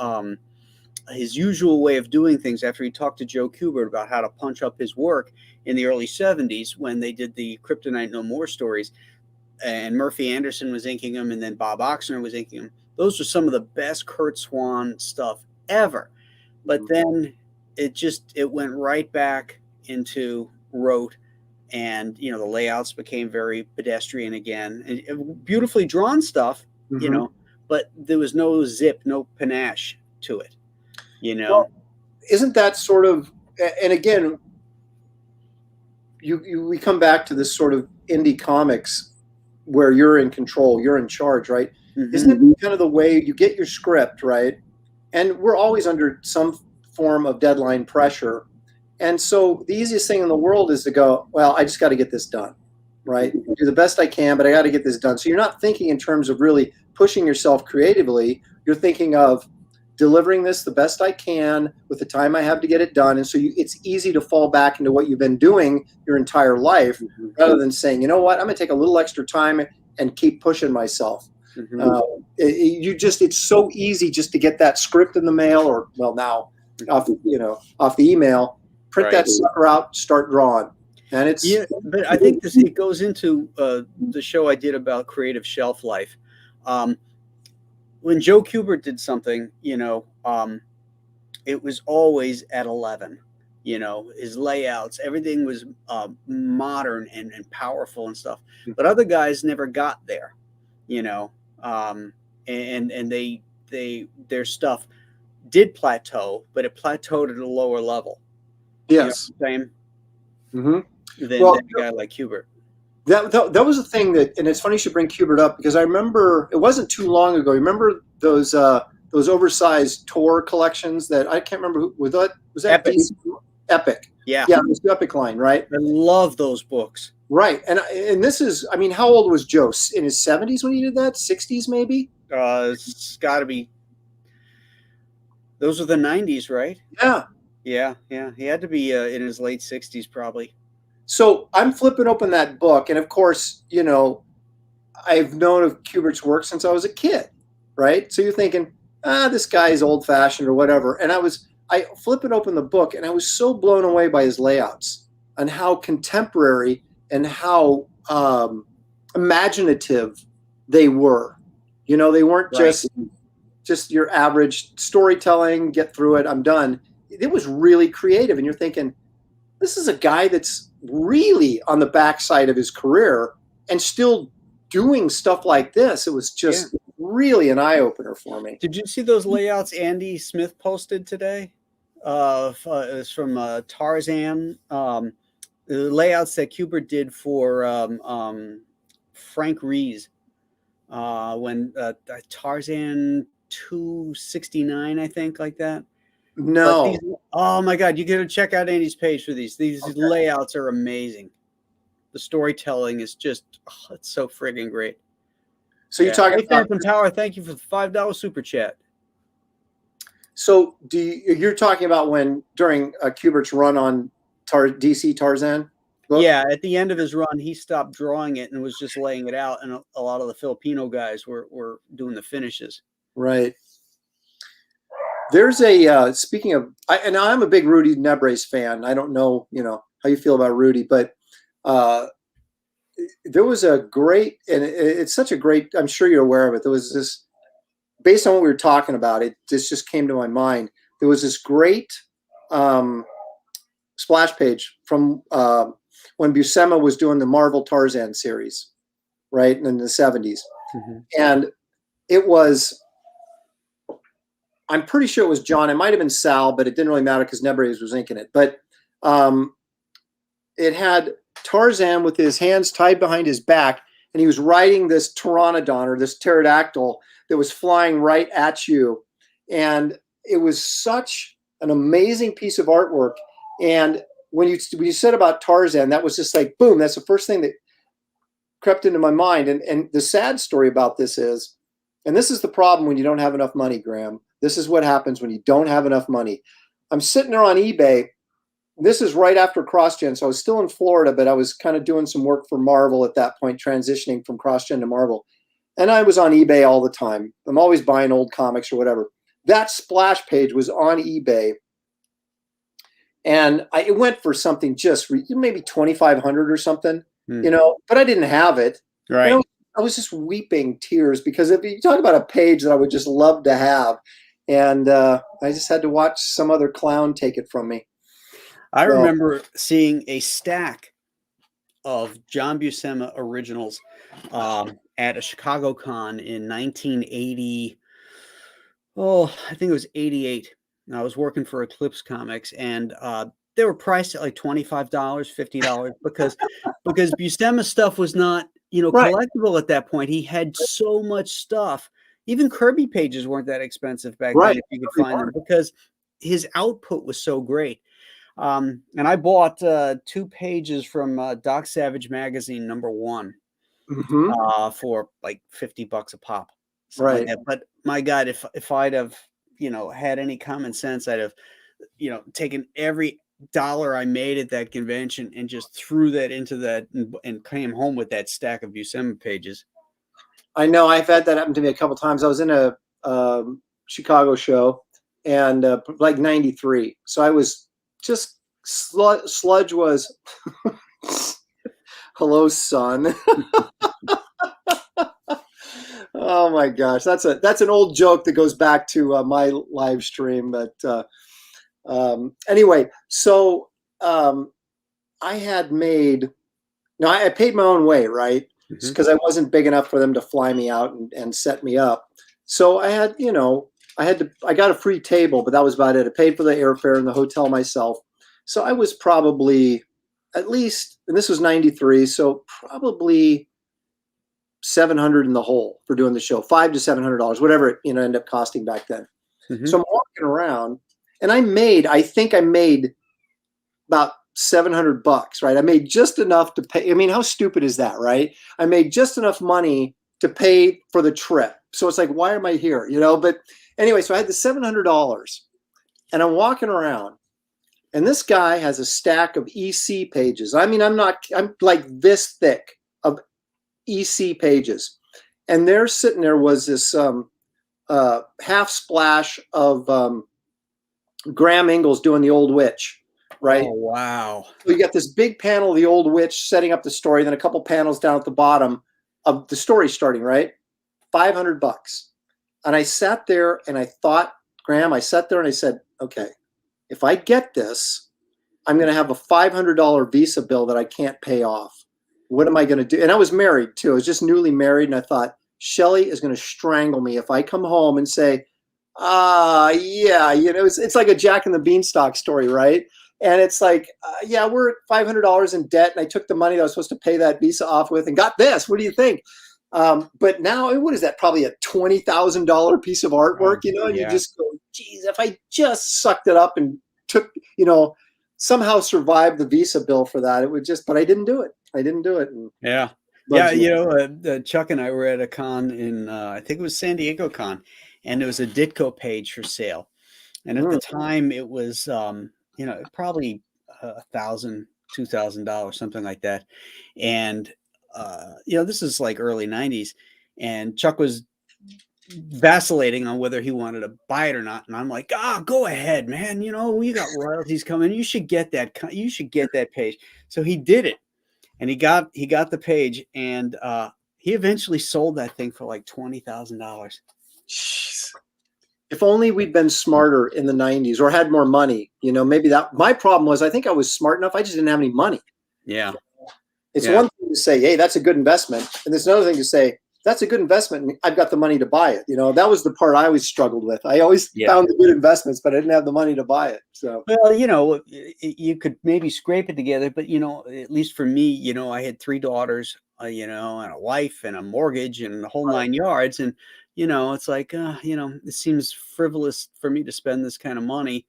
usual way of doing things after he talked to Joe Kubert about how to punch up his work in the early 70s when they did the Kryptonite No More stories, and Murphy Anderson was inking them, and then Bob Oxner was inking them. Those are some of the best Kurt Swan stuff ever. But then it went right back into rote, and, you know, the layouts became very pedestrian again. And beautifully drawn stuff, you know, but there was no zip, no panache to it. You know, well, isn't that sort of, and again, we come back to this sort of indie comics where you're in control, you're in charge, right? Isn't it kind of the way you get your script, right? And we're always under some form of deadline pressure. And so the easiest thing in the world is to go, well, I just got to get this done, right? Do the best I can, but I got to get this done. So you're not thinking in terms of really pushing yourself creatively. You're thinking of delivering this the best I can with the time I have to get it done. And so it's easy to fall back into what you've been doing your entire life rather than saying, you know what, I'm going to take a little extra time and keep pushing myself. Mm-hmm. It's so easy just to get that script in the mail, or now off the email, print that sucker out, start drawing. And it's but I think it goes into the show I did about creative shelf life. When Joe Kubert did something, it was always at 11. His layouts, everything was modern and powerful and stuff. But other guys never got there, and their stuff did plateau, but it plateaued at a lower level. Yes. Same. Mm-hmm. Than a guy like Kubert. That was a thing and it's funny you should bring Kubert up, because I remember it wasn't too long ago. Remember those oversized Tor collections that I can't remember was that Epic. Epic. Yeah. Yeah, it was the Epic line, right? I love those books. Right. And this is, I mean, how old was Joe? In his 70s when he did that? 60s maybe? It's got to be. Those were the 90s, right? Yeah. Yeah. He had to be in his late 60s probably. So I'm flipping open that book, and of course, I've known of Kubert's work since I was a kid, right? So you're thinking, this guy's old-fashioned or whatever. And I flip it open the book, and I was so blown away by his layouts and how contemporary and how imaginative they were. They weren't just your average storytelling, get through it, I'm done. It was really creative, and you're thinking, this is a guy that's really on the backside of his career and still doing stuff like this. It was just really an eye-opener for me. Did you see those layouts Andy Smith posted today? It's from Tarzan. The layouts that Kubert did for Frank Rees when Tarzan 269, I think, like that. No. Oh my God, you got to check out Andy's page for these. These layouts are amazing. The storytelling is just, it's so friggin' great. So you're talking about Phantom Power. Thank you for the $5 super chat. So you're talking about when during Kubert's run on DC Tarzan? Book? Yeah, at the end of his run, he stopped drawing it and was just laying it out, and a lot of the Filipino guys were doing the finishes. Right. There's speaking of, I'm a big Rudy Nebres fan. I don't know, how you feel about Rudy, but there was a great, and it's such a great, I'm sure you're aware of it. There was this, based on what we were talking about, this just came to my mind. There was this great splash page from when Buscema was doing the Marvel Tarzan series, right, in the 70s. Mm-hmm. And it was, I'm pretty sure it was John. It might have been Sal, but it didn't really matter because Nebres was inking it. But it had Tarzan with his hands tied behind his back, and he was riding this pteranodon or this pterodactyl that was flying right at you. And it was such an amazing piece of artwork. And when you said about Tarzan, that was just like, boom, that's the first thing that crept into my mind. And the sad story about this is, and this is the problem when you don't have enough money, Graham. This is what happens when you don't have enough money. I'm sitting there on eBay. This is right after CrossGen, so I was still in Florida, but I was kind of doing some work for Marvel at that point, transitioning from CrossGen to Marvel. And I was on eBay all the time. I'm always buying old comics or whatever. That splash page was on eBay. And it went for something just maybe $2,500 or something, but I didn't have it. Right. I was just weeping tears because if you talk about a page that I would just love to have, and I just had to watch some other clown take it from me. I remember seeing a stack of John Buscema originals at a Chicago con in 1980. Oh, I think it was 88. And I was working for Eclipse Comics, and they were priced at like $25, $50 because Buscema stuff was not, collectible at that point. He had so much stuff. Even Kirby pages weren't that expensive back then if you could find them, because his output was so great. And I bought 2 pages from Doc Savage magazine #1 for like $50 a pop. Right. Like but my God, if I'd have, had any common sense, I'd have, taken every dollar I made at that convention and just threw that into that and came home with that stack of Buscema pages. I know. I've had that happen to me a couple times. I was in a Chicago show, and like '93. So I was just sludge was, hello, son. Oh my gosh, that's an old joke that goes back to my live stream. But anyway, so I had made. Now I paid my own way, right? Because I wasn't big enough for them to fly me out and set me up. So I had, I got a free table, but that was about it. I paid for the airfare and the hotel myself. So I was probably at least, and this was '93, so probably $700 in the hole for doing the show, $500 to $700, whatever it ended up costing back then. So I'm walking around, and I think I made about $700, right? I made just enough to pay. I mean, how stupid is that, right? I made just enough money to pay for the trip. So it's like, why am I here? But anyway, so I had the $700, and I'm walking around, and this guy has a stack of EC pages. I mean, I'm like this thick of EC pages. And there sitting there was this half splash of Graham Ingalls doing the Old Witch. Right. Oh, wow. So you got this big panel of the Old Witch setting up the story, then a couple panels down at the bottom of the story starting, right? $500. And I sat there and I thought, Graham, I sat there and I said, okay, if I get this, I'm going to have a $500 Visa bill that I can't pay off. What am I going to do? And I was married too. I was just newly married. And I thought, Shelly is going to strangle me if I come home and say, yeah, it's like a Jack and the Beanstalk story, right? And it's like, yeah, we're $500 in debt, and I took the money that I was supposed to pay that Visa off with and got this. What do you think? But now, what is that? Probably a $20,000 piece of artwork, and you just go, geez, if I just sucked it up and took, somehow survived the Visa bill for that, it would just, but I didn't do it. And yeah. Chuck and I were at a con in, I think it was San Diego Con, and there was a Ditko page for sale. And at the time it was, probably $1,000, $2,000, something like that. And, this is like early '90s, and Chuck was vacillating on whether he wanted to buy it or not. And I'm like, go ahead, man. We got royalties coming. You should get that. You should get that page. So he did it, and he got the page, and he eventually sold that thing for like $20,000. If only we'd been smarter in the '90s or had more money, maybe that. My problem was I think I was smart enough. I just didn't have any money. Yeah. It's one thing to say, hey, that's a good investment. And there's another thing to say, that's a good investment, and I've got the money to buy it. That was the part I always struggled with. I always found the good investments, but I didn't have the money to buy it. So, well, you could maybe scrape it together, but at least for me, I had 3 daughters, and a wife and a mortgage and the whole 9 yards. And, it's like, it seems frivolous for me to spend this kind of money,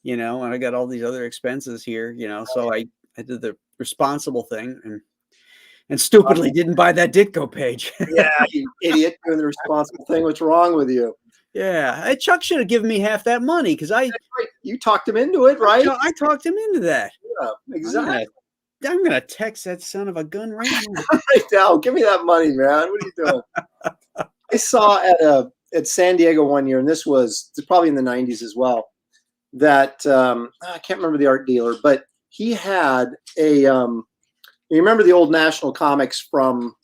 and I got all these other expenses here, so I did the responsible thing and stupidly didn't buy that Ditko page. Yeah, you idiot, doing the responsible thing. What's wrong with you? Yeah, Chuck should have given me half that money because you talked him into it, right? I talked him into that. Yeah, exactly. I'm gonna text that son of a gun right now. Right now, give me that money, man. What are you doing? I saw at San Diego one year, and this was probably in the '90s as well. That I can't remember the art dealer, but he had a. You remember the old National Comics from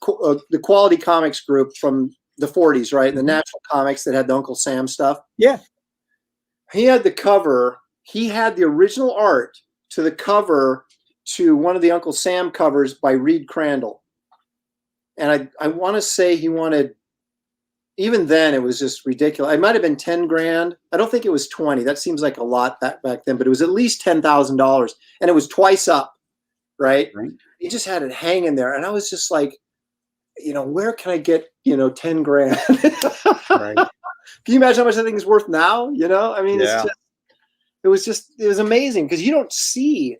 the Quality Comics group from the '40s, right? The National Comics that had the Uncle Sam stuff. Yeah. He had the cover. He had the original art to the cover to one of the Uncle Sam covers by Reed Crandall. And I want to say he wanted, even then it was just ridiculous. It might have been 10 grand. I don't think it was 20. That seems like a lot back then, but it was at least $10,000, and it was twice up. Right. He just had it hanging there. And I was just like, where can I get, 10 grand? Right. Can you imagine how much that thing is worth now? I mean, it was amazing because you don't see,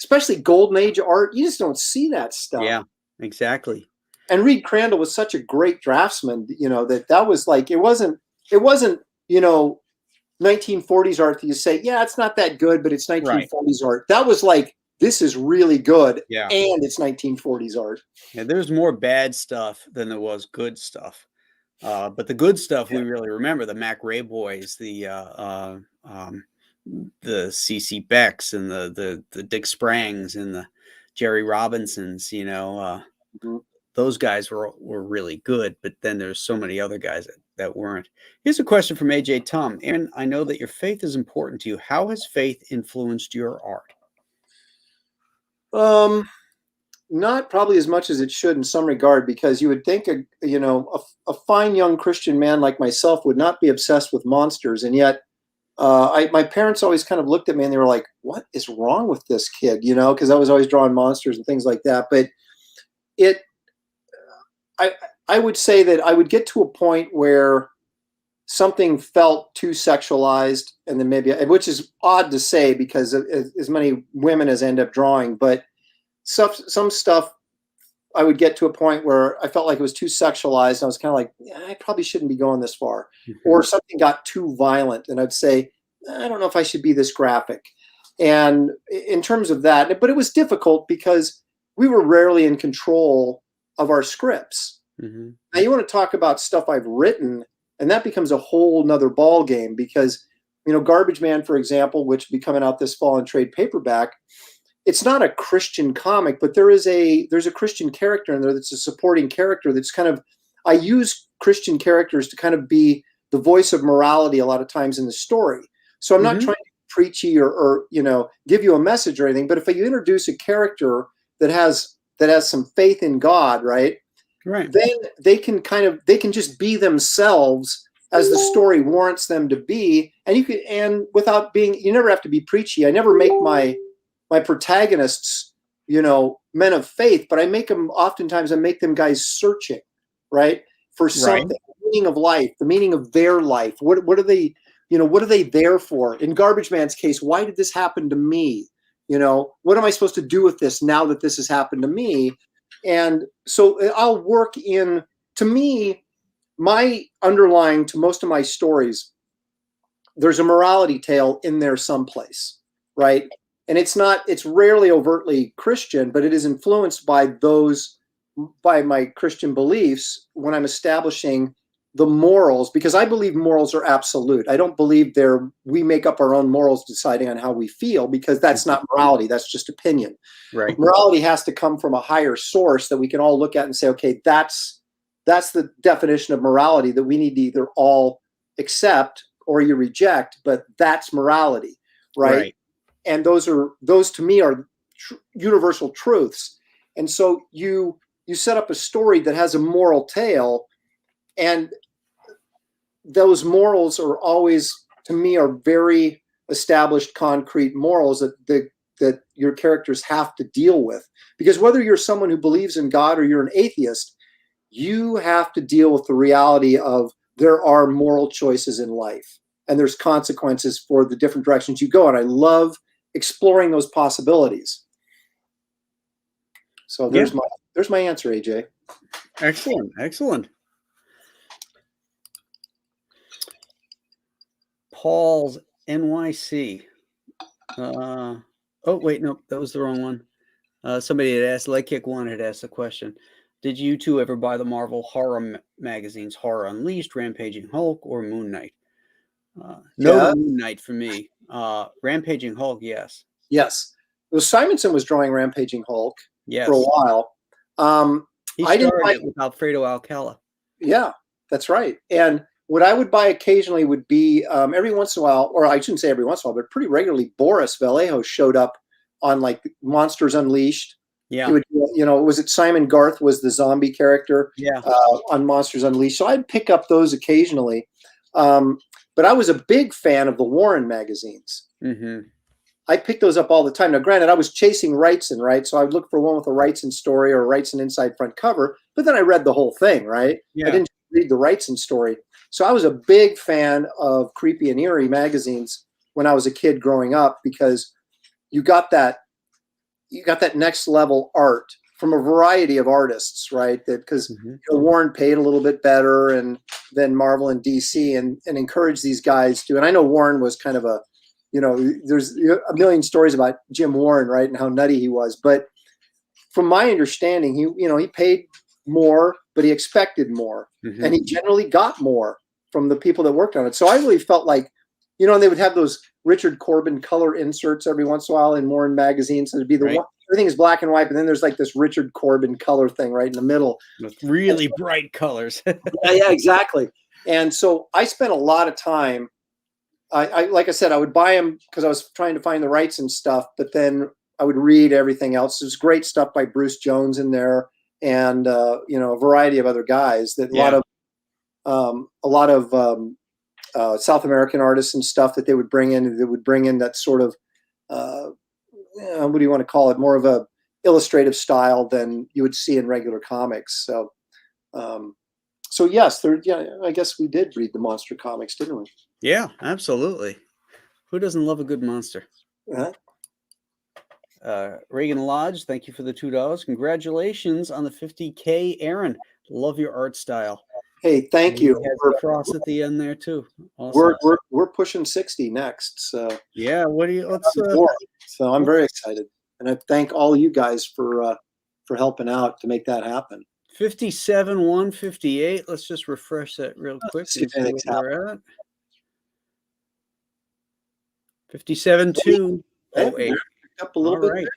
especially golden age art. You just don't see that stuff. Yeah, exactly. And Reed Crandall was such a great draftsman, that was like, it wasn't, 1940s art that you say, yeah, it's not that good, but it's 1940s art. That was like this is really good, Yeah. and it's 1940s art. Yeah, there's more bad stuff than there was good stuff. But the good stuff we really remember, the Mac Ray Boys, the C.C. Becks and the Dick Sprangs and the Jerry Robinsons, those guys were really good, but then there's so many other guys that weren't. Here's a question from AJ Tom. Aaron, I know that your faith is important to you. How has faith influenced your art? Not probably as much as it should in some regard, because you would think a fine young Christian man like myself would not be obsessed with monsters, and yet my parents always kind of looked at me and they were like, "What is wrong with this kid?" Because I was always drawing monsters and things like that. But I would say that I would get to a point where something felt too sexualized, and then maybe, which is odd to say because as many women as end up drawing, but some stuff I would get to a point where I felt like it was too sexualized. And I was kind of like, I probably shouldn't be going this far. Mm-hmm. Or something got too violent, and I'd say, I don't know if I should be this graphic. And in terms of that, but it was difficult because we were rarely in control of our scripts. Mm-hmm. Now you want to talk about stuff I've written, and that becomes a whole nother ball game, because, Garbage Man, for example, which will be coming out this fall in trade paperback, it's not a Christian comic, but there's a Christian character in there that's a supporting character that's kind of, I use Christian characters to kind of be the voice of morality a lot of times in the story. So I'm not trying to be preachy or give you a message or anything, but if you introduce a character that has some faith in God, right? Right. Then they can just be themselves as the story warrants them to be. And without being, you never have to be preachy. I never make my protagonists, men of faith, but oftentimes I make them guys searching, right? For something, right. The meaning of life, the meaning of their life. What are they, what are they there for? In Garbage Man's case, why did this happen to me? What am I supposed to do with this now that this has happened to me? And so I'll work to me, my underlying to most of my stories, there's a morality tale in there someplace, right? And it's rarely overtly Christian, but it is influenced by my Christian beliefs when I'm establishing the morals, because I believe morals are absolute. I don't believe we make up our own morals deciding on how we feel, because that's not morality. That's just opinion. Right. Morality has to come from a higher source that we can all look at and say, okay, that's the definition of morality that we need to either all accept or you reject, but that's morality, right? And those to me are universal truths. And so you set up a story that has a moral tale, and those morals are always, to me, are very established, concrete morals that your characters have to deal with. Because whether you're someone who believes in God or you're an atheist, you have to deal with the reality of there are moral choices in life, and there's consequences for the different directions you go. And I love exploring those possibilities. So there's my answer, AJ. Excellent. Paul's NYC. Oh wait, no, that was the wrong one. Somebody had asked, Leg Kick One had asked a question. Did you two ever buy the Marvel horror magazines, Horror Unleashed, Rampaging Hulk, or Moon Knight? No Moon Knight for me. Rampaging Hulk, yes. Yes. Well, Simonson was drawing Rampaging Hulk for a while. He started it with Alfredo Alcala. Yeah, that's right. And what I would buy occasionally would be every once in a while, or I shouldn't say every once in a while, but pretty regularly, Boris Vallejo showed up on like Monsters Unleashed. Yeah. He would, was it Simon Garth was the zombie character? Yeah. On Monsters Unleashed. So I'd pick up those occasionally. But I was a big fan of the Warren magazines. Mm-hmm. I picked those up all the time. Now, granted, I was chasing Wrightson, right? So I would look for one with a Wrightson story or a Wrightson inside front cover, but then I read the whole thing, right? Yeah. I didn't read the Wrightson story. So I was a big fan of Creepy and Eerie magazines when I was a kid growing up, because you got that next level art from a variety of artists, right? That because Warren paid a little bit better than Marvel and DC, and encouraged these guys to. And I know Warren was kind of a there's a million stories about Jim Warren, right, and how nutty he was. But from my understanding, he paid more, but he expected more, and he generally got more from the people that worked on it. So I really felt like, and they would have those Richard Corbin color inserts every once in a while in Warren magazines. And it'd be one, everything is black and white, but then there's like this Richard Corbin color thing right in the middle with really bright colors. yeah, exactly. And so I spent a lot of time. I like I said, I would buy them because I was trying to find the rights and stuff, but then I would read everything else. There's great stuff by Bruce Jones in there, and a variety of other guys. That a lot of South American artists and stuff that they would bring in. That would bring in that sort of what do you want to call it? More of a illustrative style than you would see in regular comics. So, yes, I guess we did read the monster comics, didn't we? Yeah, absolutely. Who doesn't love a good monster? Reagan Lodge, thank you for the $2. Congratulations on the 50K, Aaron. Love your art style. Hey, thank you. Has a cross at the end there too. Awesome. We're pushing 60 next. So yeah, so I'm very excited, and I thank all you guys for helping out to make that happen. 57 158. Let's just refresh that real quick. See where we're at. 57 208. Up a little bit. Right.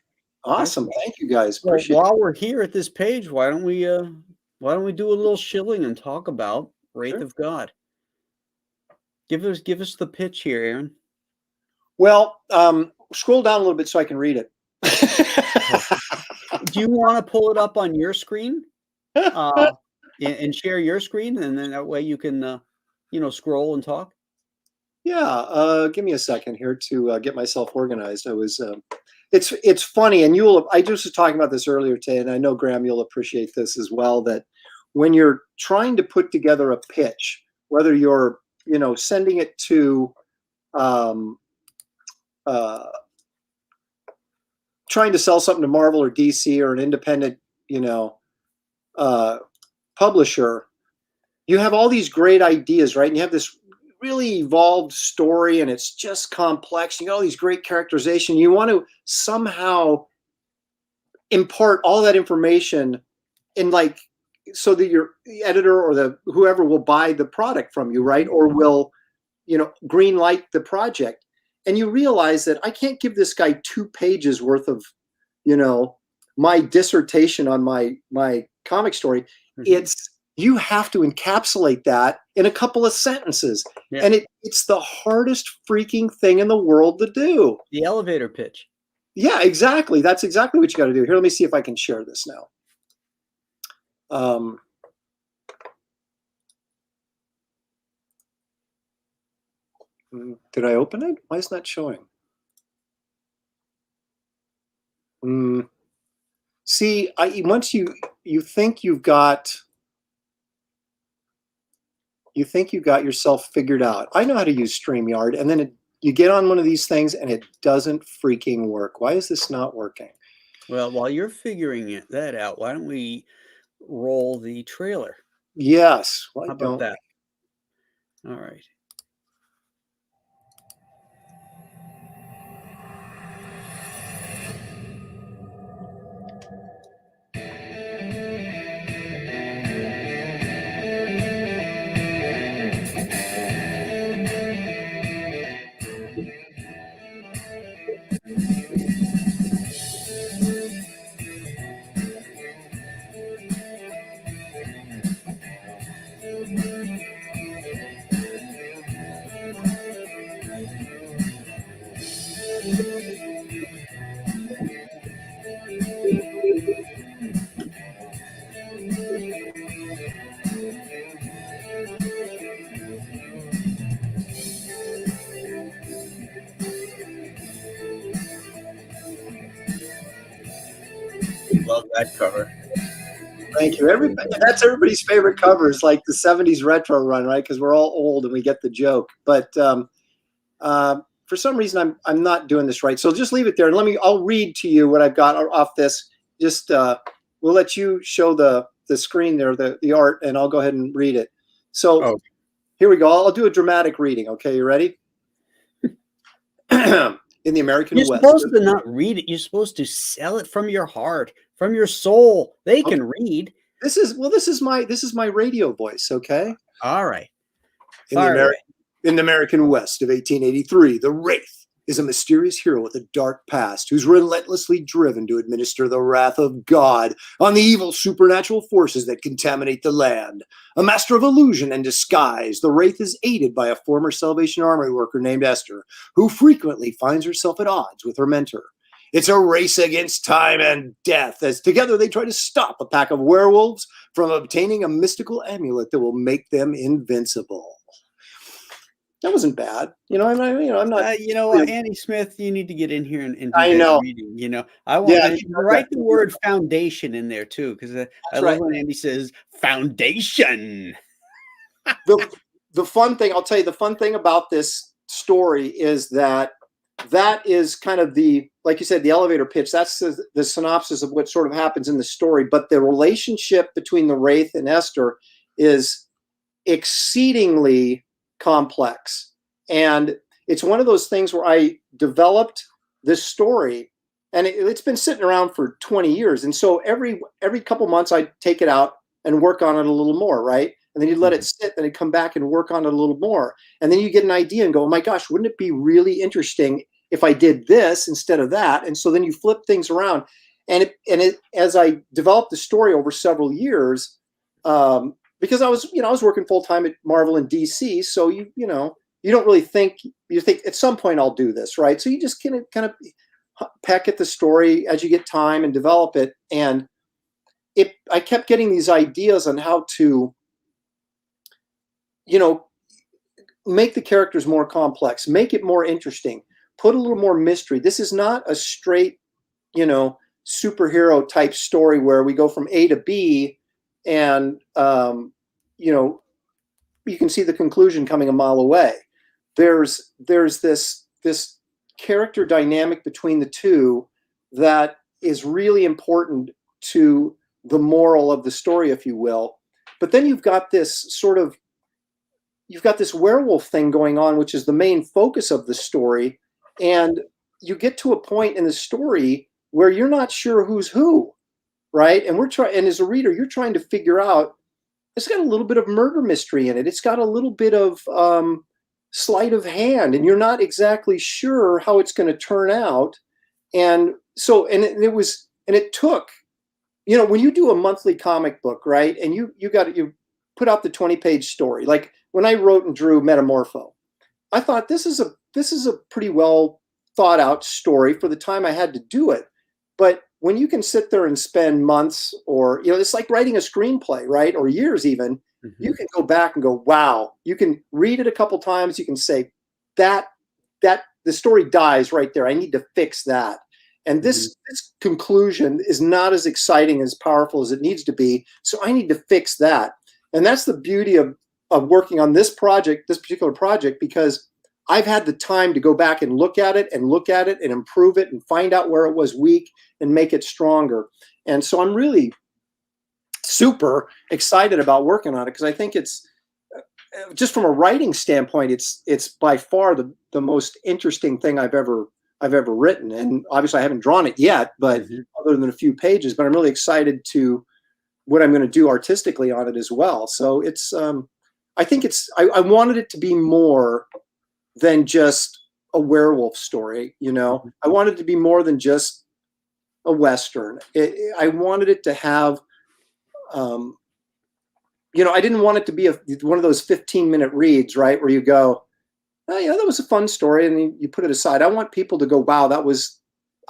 Awesome. Thank you guys. Appreciate while we're here at this page, why don't we do a little shilling and talk about Wraith of God? Give us the pitch here, Aaron. Well, scroll down a little bit so I can read it. Do you want to pull it up on your screen and share your screen, and then that way you can scroll and talk? Yeah, give me a second here to get myself organized. I was, it's funny, and I just was talking about this earlier today, and I know, Graham, you'll appreciate this as well, that when you're trying to put together a pitch, whether you're, sending it to, trying to sell something to Marvel or DC or an independent, publisher, you have all these great ideas, right? And you have this really evolved story, and it's just complex. You got all these great characterization. You want to somehow impart all that information in, like, so that your editor or whoever will buy the product from you, right? Or will, green light the project. And you realize that I can't give this guy 2 pages worth of, my dissertation on my comic story. You have to encapsulate that in a couple of sentences. Yeah. And it's the hardest freaking thing in the world to do. The elevator pitch. Yeah, exactly. That's exactly what you got to do. Here, let me see if I can share this now. Did I open it? Why is that showing? See, once you think you've got yourself figured out. I know how to use StreamYard, and then you get on one of these things and it doesn't freaking work. Why is this not working? Well, while you're figuring that out, why don't we roll the trailer? Yes. How about that? All right. Love that cover. Thank you. That's everybody's favorite covers, like the 70s retro run, right? Because we're all old and we get the joke. But for some reason, I'm not doing this right. So just leave it there, and I'll read to you what I've got off this. Just we'll let you show the screen there, the art, and I'll go ahead and read it. So Here we go. I'll do a dramatic reading. Okay, you ready? in the American You're West. supposed to not read it. You're supposed to sell it from your heart, from your soul. They can read. This is my radio voice, okay? All right. In the American West of 1883, the Wraith is a mysterious hero with a dark past who's relentlessly driven to administer the wrath of God on the evil supernatural forces that contaminate the land. A master of illusion and disguise, the Wraith is aided by a former Salvation Army worker named Esther, who frequently finds herself at odds with her mentor. It's a race against time and death, as together they try to stop a pack of werewolves from obtaining a mystical amulet that will make them invincible. That wasn't bad. I'm not. Andy Smith, you need to get in here and do I that know. reading. I want to write the word foundation in there too, because I love when Andy says foundation. The fun thing, I'll tell you, the fun thing about this story is that is kind of like you said, the elevator pitch. That's the synopsis of what sort of happens in the story. But the relationship between the Wraith and Esther is exceedingly complex, and it's one of those things where I developed this story, and it's been sitting around for 20 years, and so every couple months I take it out and work on it a little more, right? And then you let it sit, then you come back and work on it a little more, and then you get an idea and go, oh my gosh, wouldn't it be really interesting if I did this instead of that? And so then you flip things around, and as I developed the story over several years, because I was working full time at Marvel and DC, so you don't really think, you think at some point I'll do this, right? So you just kind of peck at the story as you get time and develop it, and I kept getting these ideas on how to, make the characters more complex, make it more interesting, put a little more mystery. This is not a straight, superhero type story where we go from A to B and you can see the conclusion coming a mile away. There's this character dynamic between the two that is really important to the moral of the story, if you will. But then you've got this werewolf thing going on, which is the main focus of the story, and you get to a point in the story where you're not sure who's who, right? And and as a reader, you're trying to figure out. It's got a little bit of murder mystery in it. It's got a little bit of sleight of hand, and you're not exactly sure how it's going to turn out. And so, it took, when you do a monthly comic book, right? And you put out the 20-page story. Like when I wrote and drew Metamorpho, I thought this is a pretty well thought out story for the time I had to do it. But when you can sit there and spend months, or it's like writing a screenplay, right? Or years even, you can go back and go, wow. You can read it a couple times. You can say that the story dies right there. I need to fix that. And this conclusion is not as exciting, as powerful as it needs to be. So I need to fix that. And that's the beauty of working on this particular project, because I've had the time to go back and look at it and improve it and find out where it was weak and make it stronger. And so I'm really super excited about working on it, because I think it's just from a writing standpoint, it's by far the most interesting thing I've ever written. And obviously I haven't drawn it yet, but other than a few pages, but I'm really excited to what I'm going to do artistically on it as well. So it's, I think I wanted it to be more than just a werewolf story. I wanted it to be more than just a Western. I wanted it to have, I didn't want it to be one of those 15-minute reads, right? Where you go, oh yeah, that was a fun story, and you put it aside. I want people to go, wow,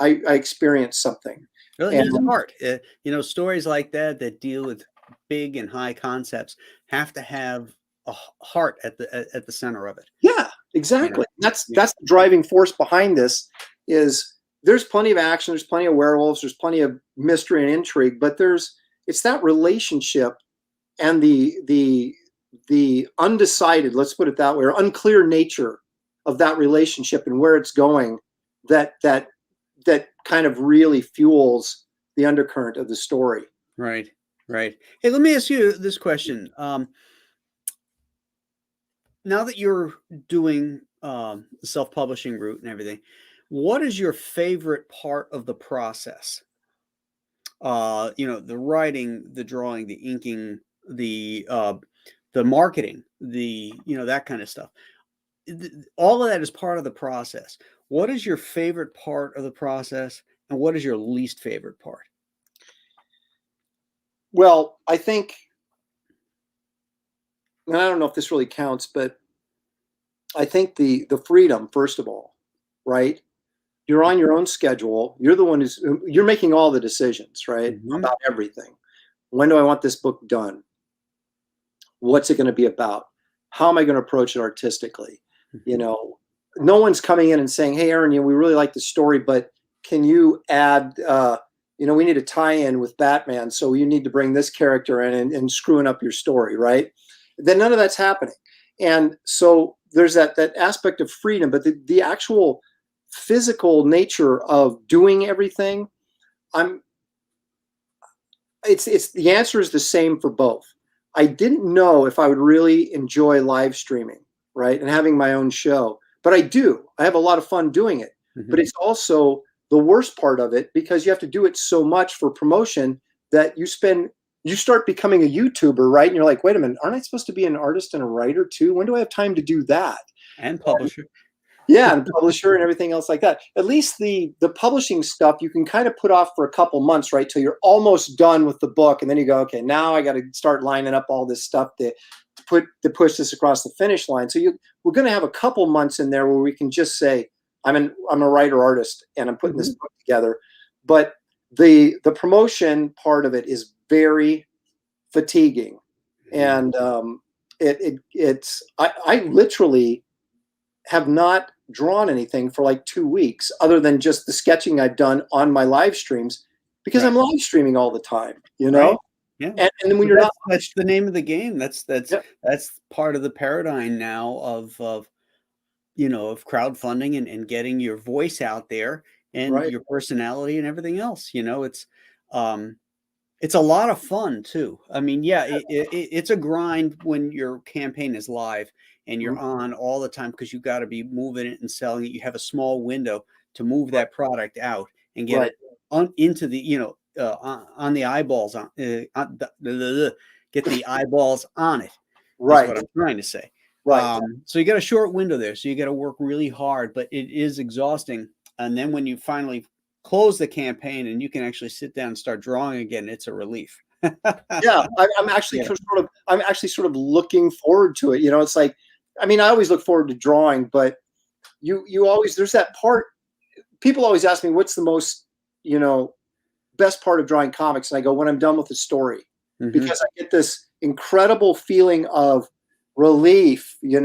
I experienced something. Really, it's art. Stories like that deal with big and high concepts have to have a heart at the center of it. Yeah, exactly. That's the driving force behind this. Is there's plenty of action, there's plenty of werewolves, there's plenty of mystery and intrigue, but it's that relationship and the undecided, let's put it that way, or unclear nature of that relationship and where it's going that kind of really fuels the undercurrent of the story. Right. Hey, let me ask you this question. now that you're doing the self-publishing route and everything, what is your favorite part of the process? The writing, the drawing, the inking, the marketing, that kind of stuff. All of that is part of the process. What is your favorite part of the process, and what is your least favorite part? Well, I think, and I don't know if this really counts, but I think the freedom, first of all, right? You're on your own schedule. You're the one you're making all the decisions, right? Mm-hmm. About everything. When do I want this book done? What's it going to be about? How am I going to approach it artistically? Mm-hmm. No one's coming in and saying, "Hey, Aaron, we really like the story, but can you add, we need a tie-in with Batman, so you need to bring this character in and screwing up your story," right? Then none of that's happening. And so there's that aspect of freedom, but the actual physical nature of doing everything, it's the answer is the same for both. I didn't know if I would really enjoy live streaming, right, and having my own show, but I do. I have a lot of fun doing it. Mm-hmm. But it's also the worst part of it, because you have to do it so much for promotion that you start becoming a YouTuber, right? And you're like, wait a minute, aren't I supposed to be an artist and a writer too? When do I have time to do that? And publisher. Yeah, and publisher and everything else like that. At least the publishing stuff you can kind of put off for a couple months, right, till you're almost done with the book, and then you go, okay, now I got to start lining up all this stuff to push this across the finish line. So we're going to have a couple months in there where we can just say, I'm a writer artist and I'm putting mm-hmm. this book together. But the promotion part of it is very fatiguing, and I literally have not drawn anything for like 2 weeks, other than just the sketching I've done on my live streams, because right. I'm live streaming all the time, Right. Yeah. And then when you're that's the name of the game. That's part of the paradigm now of crowdfunding and getting your voice out there and right. your personality and everything else. It's a lot of fun too. I mean, yeah, it's a grind when your campaign is live and you're mm-hmm. on all the time, because you got to be moving it and selling it. You have a small window to move that product out and get right. it into the, on the eyeballs, get the eyeballs on it. Right. Is what I'm trying to say. Right. So you got a short window there. So you got to work really hard, but it is exhausting. And then when you finally close the campaign and you can actually sit down and start drawing again, it's a relief. Yeah, I'm actually sort of looking forward to it. It's like, I mean, I always look forward to drawing, but you always, there's that part. People always ask me, what's the most, best part of drawing comics? And I go, when I'm done with the story, mm-hmm. because I get this incredible feeling of relief, and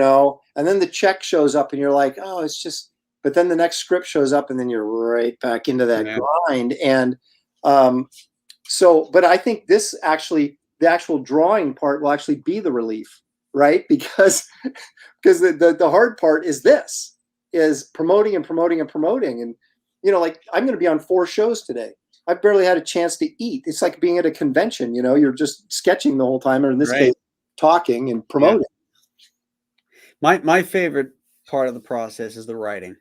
then the check shows up and you're like, oh, it's just, but then the next script shows up and then you're right back into that yeah. grind. And but I think the actual drawing part will actually be the relief, right? Because the hard part is promoting and promoting and promoting. And, like I'm going to be on 4 shows today. I've barely had a chance to eat. It's like being at a convention, you're just sketching the whole time, or in this right. case, talking and promoting. Yeah. My favorite part of the process is the writing.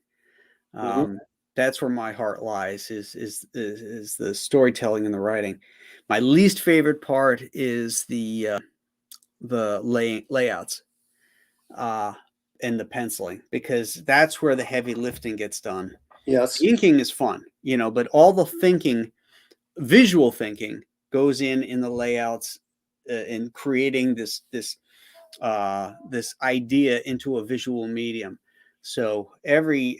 Mm-hmm. That's where my heart lies, is the storytelling and the writing. My least favorite part is the layouts and the penciling, because that's where the heavy lifting gets done. Yes. Inking is fun, but all the visual thinking goes in the layouts, in creating this idea into a visual medium. So every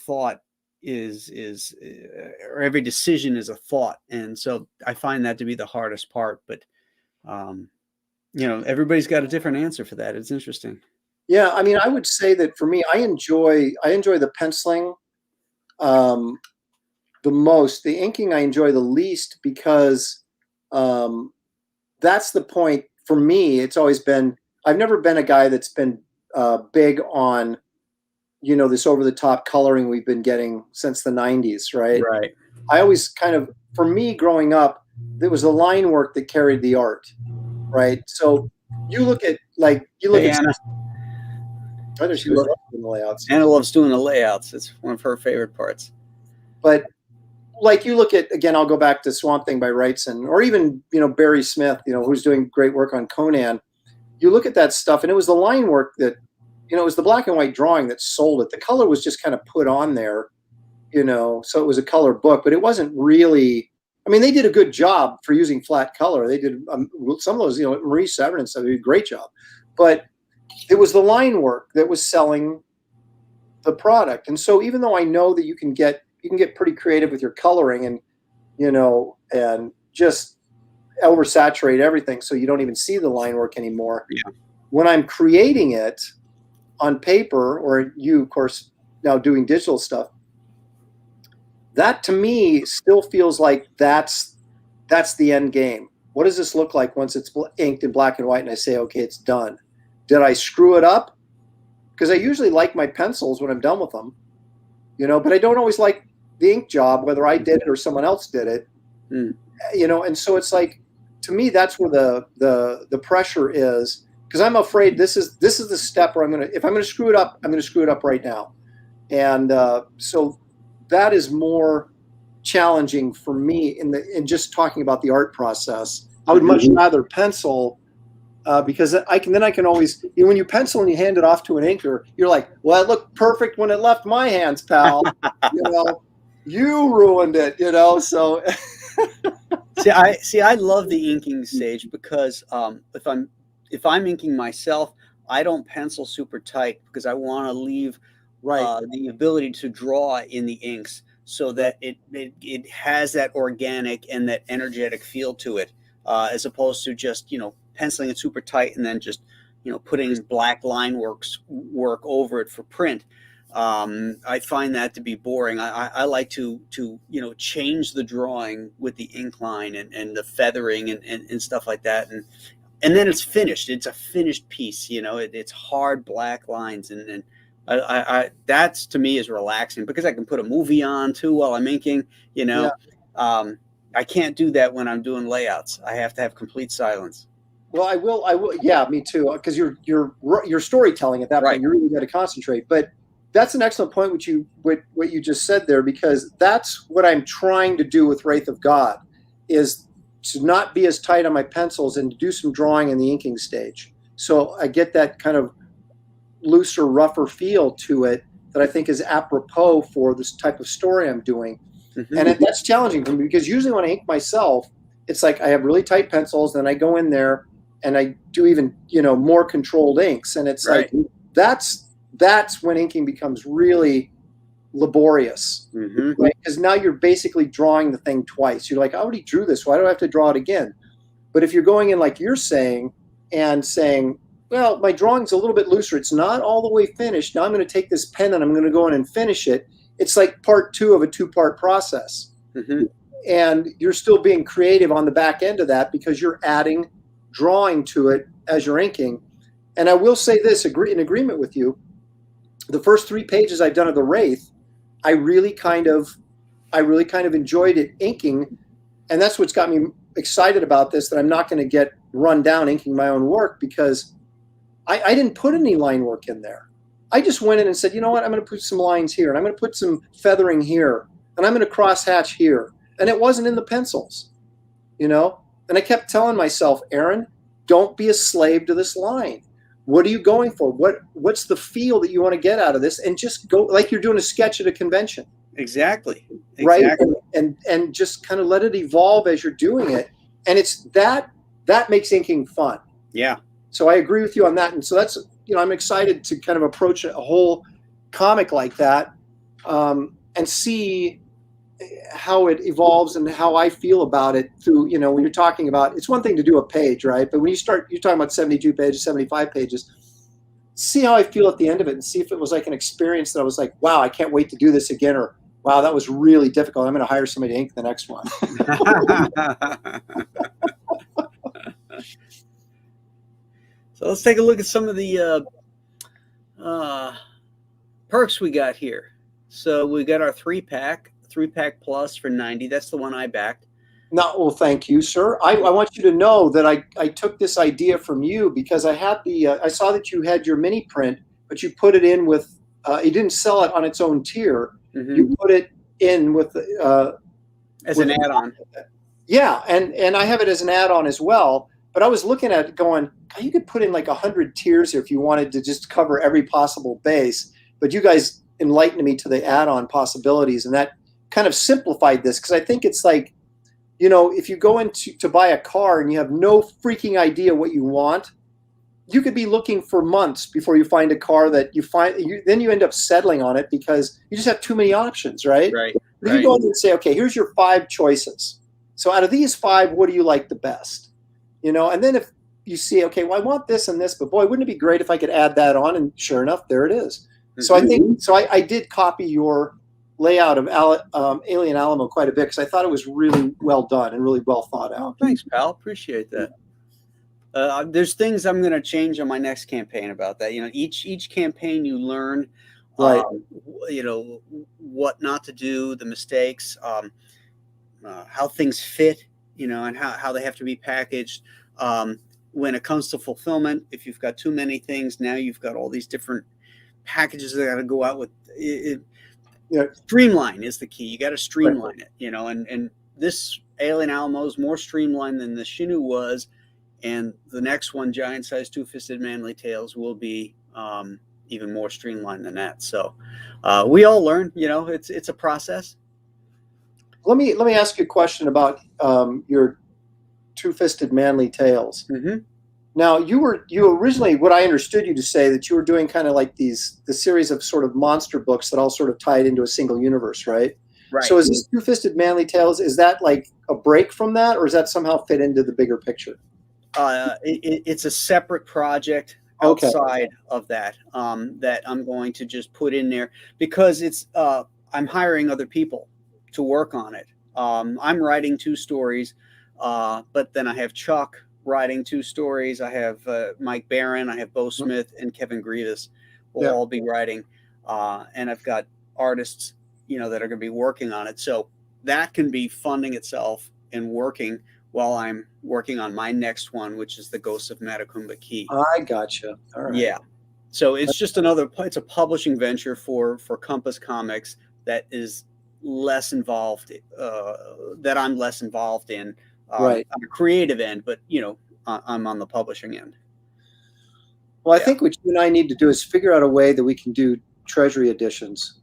thought or every decision is a thought. And so I find that to be the hardest part, but everybody's got a different answer for that. It's interesting. Yeah. I mean, I would say that for me, I enjoy the penciling the most. The inking I enjoy the least, because that's the point for me. It's always been, I've never been a guy that's been big on, this over-the-top coloring we've been getting since the 90s, right? Right. I always for me growing up, there was the line work that carried the art, right? So you look at Anna. Heather, she loves doing the layouts. Anna loves doing the layouts. It's one of her favorite parts. But like you look at, again, I'll go back to Swamp Thing by Wrightson, or even, Barry Smith, who's doing great work on Conan. You look at that stuff, and it was the line work that, it was the black and white drawing that sold it. The color was just kind of put on there, so it was a color book, but it wasn't really, they did a good job for using flat color. They did some of those, Marie Severance did a great job, but it was the line work that was selling the product. And so even though I know that you can get pretty creative with your coloring and, and just oversaturate everything so you don't even see the line work anymore. Yeah. When I'm creating it on paper, or you, of course, now doing digital stuff, that to me still feels like that's the end game. What does this look like once it's inked in black and white and I say, okay, it's done? Did I screw it up? Because I usually like my pencils when I'm done with them, but I don't always like the ink job, whether I did it or someone else did it. And so it's like, to me, that's where the pressure is, because I'm afraid this is the step where if I'm going to screw it up, I'm going to screw it up right now. And so that is more challenging for me in just talking about the art process. I would much rather pencil, because I can always, when you pencil and you hand it off to an inker, you're like, well, it looked perfect when it left my hands, pal. You ruined it, so. I love the inking stage, because if I'm inking myself, I don't pencil super tight, because I want to leave the ability to draw in the inks, so that it has that organic and that energetic feel to it, as opposed to just penciling it super tight and then just putting black line work over it for print. I find that to be boring. I like to change the drawing with the ink line and the feathering and stuff like that, and then it's finished. It's a finished piece. It's hard black lines, and I that's, to me, is relaxing, because I can put a movie on too while I'm inking. I can't do that when I'm doing layouts. I have to have complete silence. Well, I will. Yeah, me too. Because you're storytelling at that point. You really got to concentrate. But that's an excellent point, what you just said there, because that's what I'm trying to do with Wraith of God, is to not be as tight on my pencils and to do some drawing in the inking stage. So I get that kind of looser, rougher feel to it that I think is apropos for this type of story I'm doing. And that's challenging for me, because usually when I ink myself, it's like I have really tight pencils, then I go in there and I do even, more controlled inks. And it's like, that's when inking becomes really laborious, right? Because now you're basically drawing the thing twice. You're like, I already drew this. Why do I have to draw it again? But if you're going in like you're saying and saying, well, my drawing's a little bit looser, it's not all the way finished, now I'm going to take this pen and I'm going to go in and finish it. It's like part 2 of a 2-part process. And you're still being creative on the back end of that, because you're adding drawing to it as you're inking. And I will say this, in agreement with you, the first 3 pages I've done of the Wraith, I really kind of enjoyed it inking, and that's what's got me excited about this, that I'm not going to get run down inking my own work, because I didn't put any line work in there. I just went in and said, you know what, I'm going to put some lines here, and I'm going to put some feathering here, and I'm going to cross hatch here. And it wasn't in the pencils, And I kept telling myself, Aaron, don't be a slave to this line. What are you going for? What's the feel that you want to get out of this? And just go like you're doing a sketch at a convention. Exactly. Right. And just kind of let it evolve as you're doing it. And it's that makes inking fun. Yeah. So I agree with you on that. And so that's, I'm excited to kind of approach a whole comic like that, and see how it evolves and how I feel about it through, when you're talking about, it's one thing to do a page, right? But when you're talking about 72 pages, 75 pages, see how I feel at the end of it, and see if it was like an experience that I was like, wow, I can't wait to do this again, or wow, that was really difficult, I'm going to hire somebody to ink the next one. So let's take a look at some of the perks we got here. So we got our 3-pack plus for $90. That's the one I backed. No, well, thank you, sir. I want you to know that I took this idea from you, because I had I saw that you had your mini print, but you put it in with, you didn't sell it on its own tier. Mm-hmm. You put it in with as an add-on. Yeah, and I have it as an add-on as well. But I was looking at it going, you could put in like 100 tiers if you wanted to just cover every possible base. But you guys enlightened me to the add-on possibilities, and that kind of simplified this, because I think it's like, you know, if you go into to buy a car and you have no freaking idea what you want, you could be looking for months before you find a car that you find. Then you end up settling on it because you just have too many options, right? Right. If you go in and say, okay, here's your 5 choices. So out of these 5, what do you like the best? You know, and then if you see, okay, well, I want this and this, but boy, wouldn't it be great if I could add that on? And sure enough, there it is. Mm-hmm. So I think, so I did copy your layout of Alien Alamo quite a bit, because I thought it was really well done and really well thought out. Thanks, pal. Appreciate that. There's things I'm going to change on my next campaign about that. You know, each campaign you learn, right? You know, what not to do, the mistakes, how things fit, you know, and how they have to be packaged. When it comes to fulfillment, if you've got too many things, now you've got all these different packages that got to go out with it. Yeah. Streamline is the key. You got to streamline it, you know, and this Alien Alamo is more streamlined than the Shinu was. And the next one, Giant Size Two-Fisted Manly Tales, will be even more streamlined than that. So we all learn, you know, it's a process. Let me ask you a question about your Two-Fisted Manly Tales. Mm-hmm. Now, you originally, what I understood you to say, that you were doing kind of like the series of sort of monster books that all sort of tied into a single universe, right? Right. So is this Two-Fisted Manly Tales, is that like a break from that, or does that somehow fit into the bigger picture? It's a separate project outside of that, that I'm going to just put in there, because it's I'm hiring other people to work on it. I'm writing 2 stories, but then I have Chuck writing 2 stories. I have Mike Barron, I have Bo Smith, and Kevin Grievous will all be writing, and I've got artists, you know, that are going to be working on it. So that can be funding itself and working while I'm working on my next one, which is the Ghosts of Matacumba Key. I gotcha. All right. Yeah. So it's just it's a publishing venture for Compass Comics that is less involved, that I'm less involved in, right, on the creative end, but, you know, I'm on the publishing end. Well, I think what you and I need to do is figure out a way that we can do treasury editions.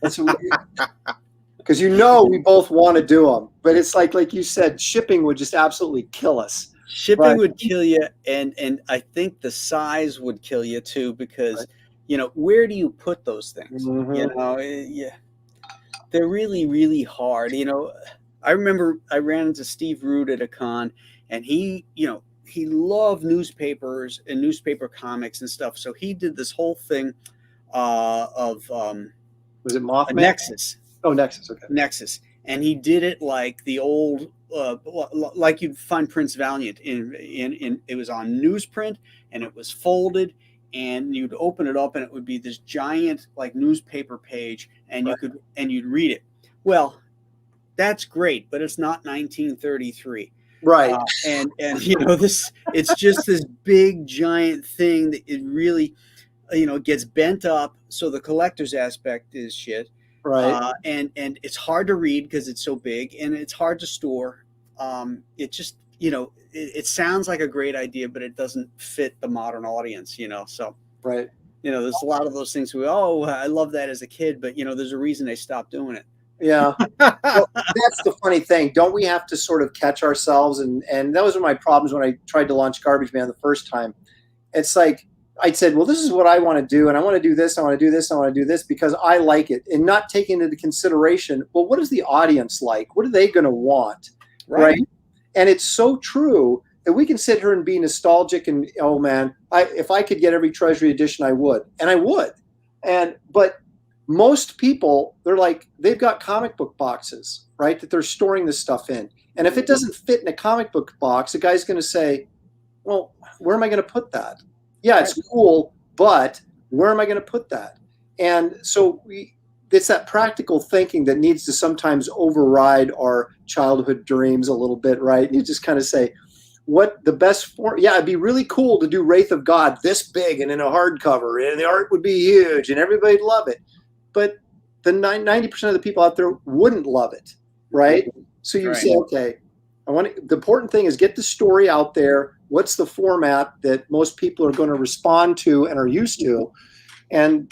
Because you know we both want to do them, but it's like you said, shipping would just absolutely kill us. Shipping would kill you, and I think the size would kill you too, because you know, where do you put those things? Mm-hmm. You know, they're really, really hard. You know, I remember I ran into Steve Root at a con, and he loved newspapers and newspaper comics and stuff. So he did this whole thing of was it Mothman? Nexus. Oh, Nexus. Okay. Nexus, and he did it like the old, like you'd find Prince Valiant in it was on newsprint, and it was folded, and you'd open it up, and it would be this giant like newspaper page, and you'd read it. Well, that's great, but it's not 1933. Right. And you know, it's just this big giant thing that it really, you know, gets bent up. So the collector's aspect is shit. Right. And it's hard to read because it's so big, and it's hard to store. It just, you know, it sounds like a great idea, but it doesn't fit the modern audience, you know? So, right. You know, there's a lot of those things I love that as a kid, but you know, there's a reason they stopped doing it. Yeah. Well, that's the funny thing. Don't we have to sort of catch ourselves? And those are my problems when I tried to launch Garbage Man the first time. It's like, I said, well, this is what I want to do. And I want to do this. I want to do this. I want to do this because I like it, and not taking into consideration, well, what is the audience like? What are they going to want? Right. And it's so true that we can sit here and be nostalgic and, oh man, if I could get every Treasury edition, I would. And I would. But most people, they're like, they've got comic book boxes, right, that they're storing this stuff in. And if it doesn't fit in a comic book box, the guy's going to say, well, where am I going to put that? Yeah, it's cool, but where am I going to put that? And so it's that practical thinking that needs to sometimes override our childhood dreams a little bit, right? You just kind of say, what the best form. Yeah, it'd be really cool to do Wraith of God this big and in a hardcover, and the art would be huge, and everybody'd love it. But the 90% of the people out there wouldn't love it, right? So you say, okay, the important thing is get the story out there. What's the format that most people are going to respond to and are used to? And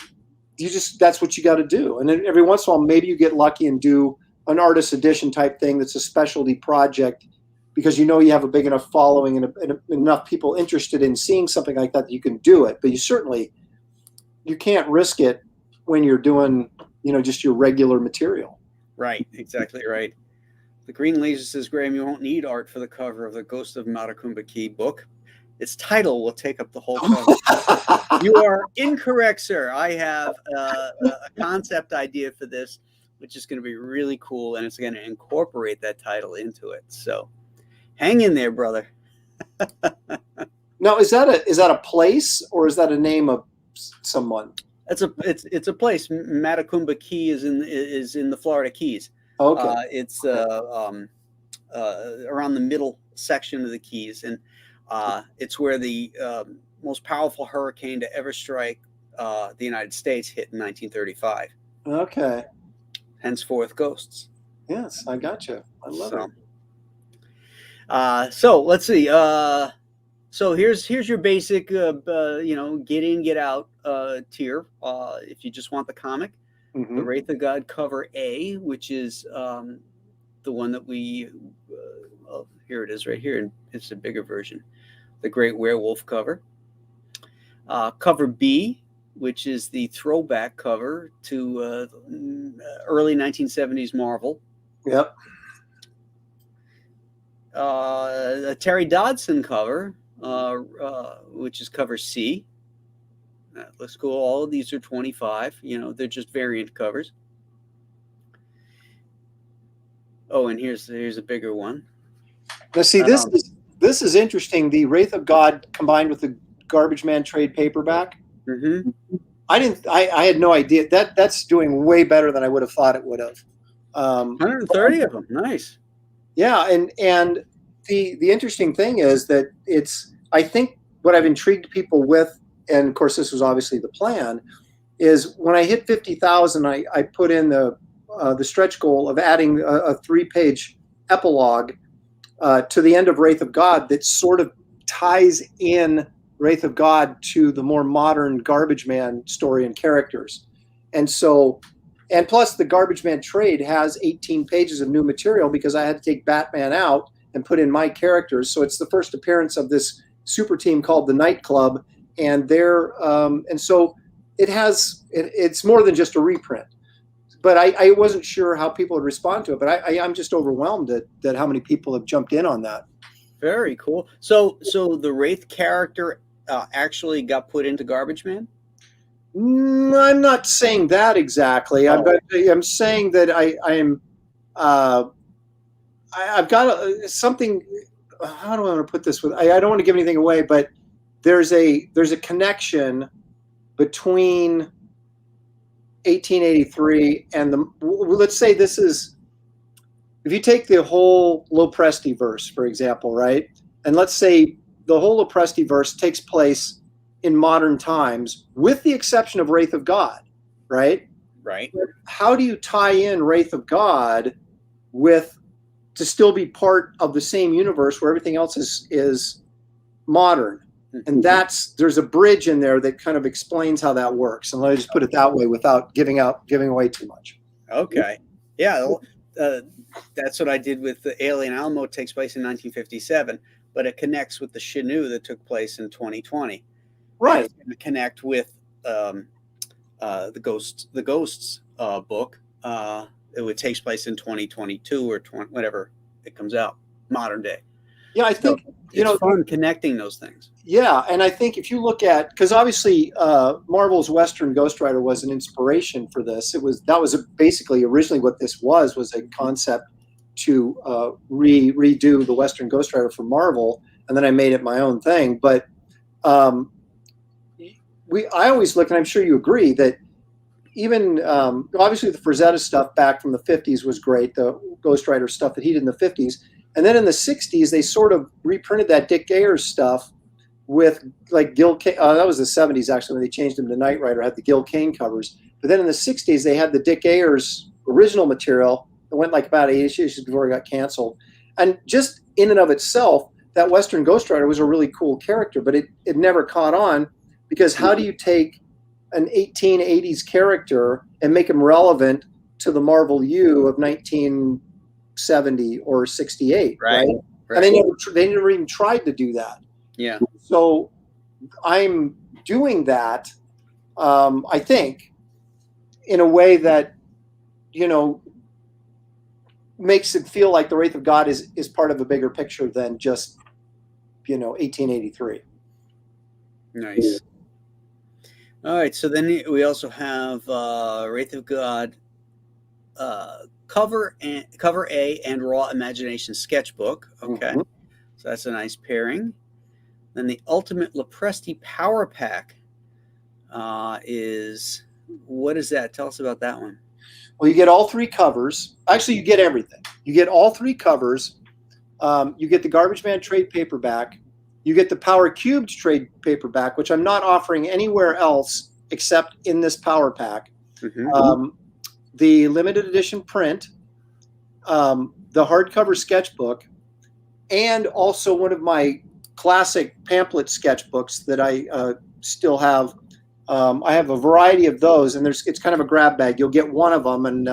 that's what you got to do. And then every once in a while, maybe you get lucky and do an artist edition type thing that's a specialty project, because you have a big enough following and enough people interested in seeing something like that you can do it. But you can't risk it when you're doing, just your regular material. Right, exactly right. The Green Laser says, Graham, you won't need art for the cover of the Ghost of Matacumba Key book. Its title will take up the whole cover. You are incorrect, sir. I have a concept idea for this, which is going to be really cool, and it's going to incorporate that title into it. So hang in there, brother. Now, is that a place, or is that a name of someone? It's a place. Matacumba Key is in the Florida Keys. Okay. It's around the middle section of the Keys, and it's where the most powerful hurricane to ever strike the United States hit in 1935. Okay. Henceforth, ghosts. Yes, I got you. I love it. So let's see. So here's your basic, get in, get out tier. If you just want the comic, the Wraith of God cover A, which is the one that we. Here it is, right here. It's a bigger version. The Great Werewolf cover. Cover B, which is the throwback cover to early 1970s Marvel. Yep. A Terry Dodson cover, which is cover C. Looks cool. All of these are 25. They're just variant covers. Oh, and here's a bigger one. Now, see, this is interesting. The Wraith of God combined with the Garbage Man trade paperback. Mm-hmm. I had no idea that's doing way better than I would have thought it would have. 130 of them. Nice. Yeah, and the interesting thing is that I think what I've intrigued people with, and of course this was obviously the plan, is when I hit 50,000, I put in the stretch goal of adding a 3-page epilogue to the end of Wraith of God that sort of ties in Wraith of God to the more modern Garbage Man story and characters. And plus the Garbage Man trade has 18 pages of new material because I had to take Batman out and put in my characters. So it's the first appearance of this super team called the Night Club, and so it's more than just a reprint. But I wasn't sure how people would respond to it, but I'm just overwhelmed at how many people have jumped in on that. Very cool. So the Wraith character actually got put into Garbage Man? I'm not saying that exactly. Oh. I'm saying that I've got something. How do I want to put this? I don't want to give anything away, but there's a connection between 1883 and let's say this is, if you take the whole Lopresti verse, for example, right? And let's say the whole Lopresti verse takes place in modern times, with the exception of Wraith of God, right? Right. How do you tie in Wraith of God to still be part of the same universe where everything else is modern? And there's a bridge in there that kind of explains how that works. And let me just put it that way without giving away too much. Okay. Yeah. That's what I did with the Alien Alamo. It takes place in 1957, but it connects with the Chenoo that took place in 2020. Right. It's going to connect with the Ghosts book. It takes place in 2022 or whenever it comes out, modern day. Yeah, I think it's fun connecting those things. Yeah, and I think if you look at, because obviously Marvel's Western Ghost Rider was an inspiration for this. That was basically originally what this was a concept to redo the Western Ghost Rider for Marvel, and then I made it my own thing. But I always look, and I'm sure you agree, that even obviously the Frazetta stuff back from the 50s was great, the Ghost Rider stuff that he did in the 50s. And then in the 60s, they sort of reprinted that Dick Ayers stuff with like Gil Kane. That was the 70s, actually, when they changed him to Knight Rider, had the Gil Kane covers. But then in the 60s, they had the Dick Ayers original material. It went like about 8 issues before it got canceled. And just in and of itself, that Western Ghost Rider was a really cool character, but it never caught on, because how do you take an 1880s character and make him relevant to the Marvel U of 1970 or 68, right? And they never even tried to do that. Yeah. So I'm doing that, I think, in a way that, you know, makes it feel like the Wraith of God is part of a bigger picture than just, you know, 1883. Nice. All right, so then we also have Wraith of God cover A and Raw Imagination sketchbook. Okay, so that's a nice pairing. Then the Ultimate Lopresti Power Pack is, what is that? Tell us about that one. Well, you get all 3 covers. Actually, you get everything. You get all 3 covers. You get the Garbage Man trade paperback. You get the Power Cubed trade paperback, which I'm not offering anywhere else except in this Power Pack. The limited edition print, the hardcover sketchbook, and also one of my classic pamphlet sketchbooks that I still have. I have a variety of those, and it's kind of a grab bag. You'll get one of them, and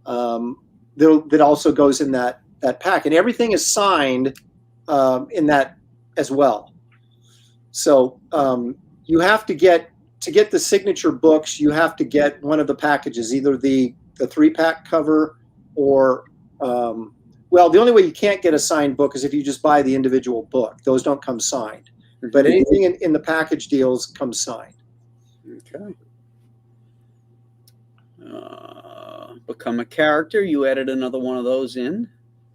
that also goes in that pack, and everything is signed in that as well. So you have to get the signature books. You have to get one of the packages, either the 3-pack cover or well, the only way you can't get a signed book is if you just buy the individual book. Those don't come signed, but anything in the package deals comes signed. Okay. Become a Character. You added another one of those in.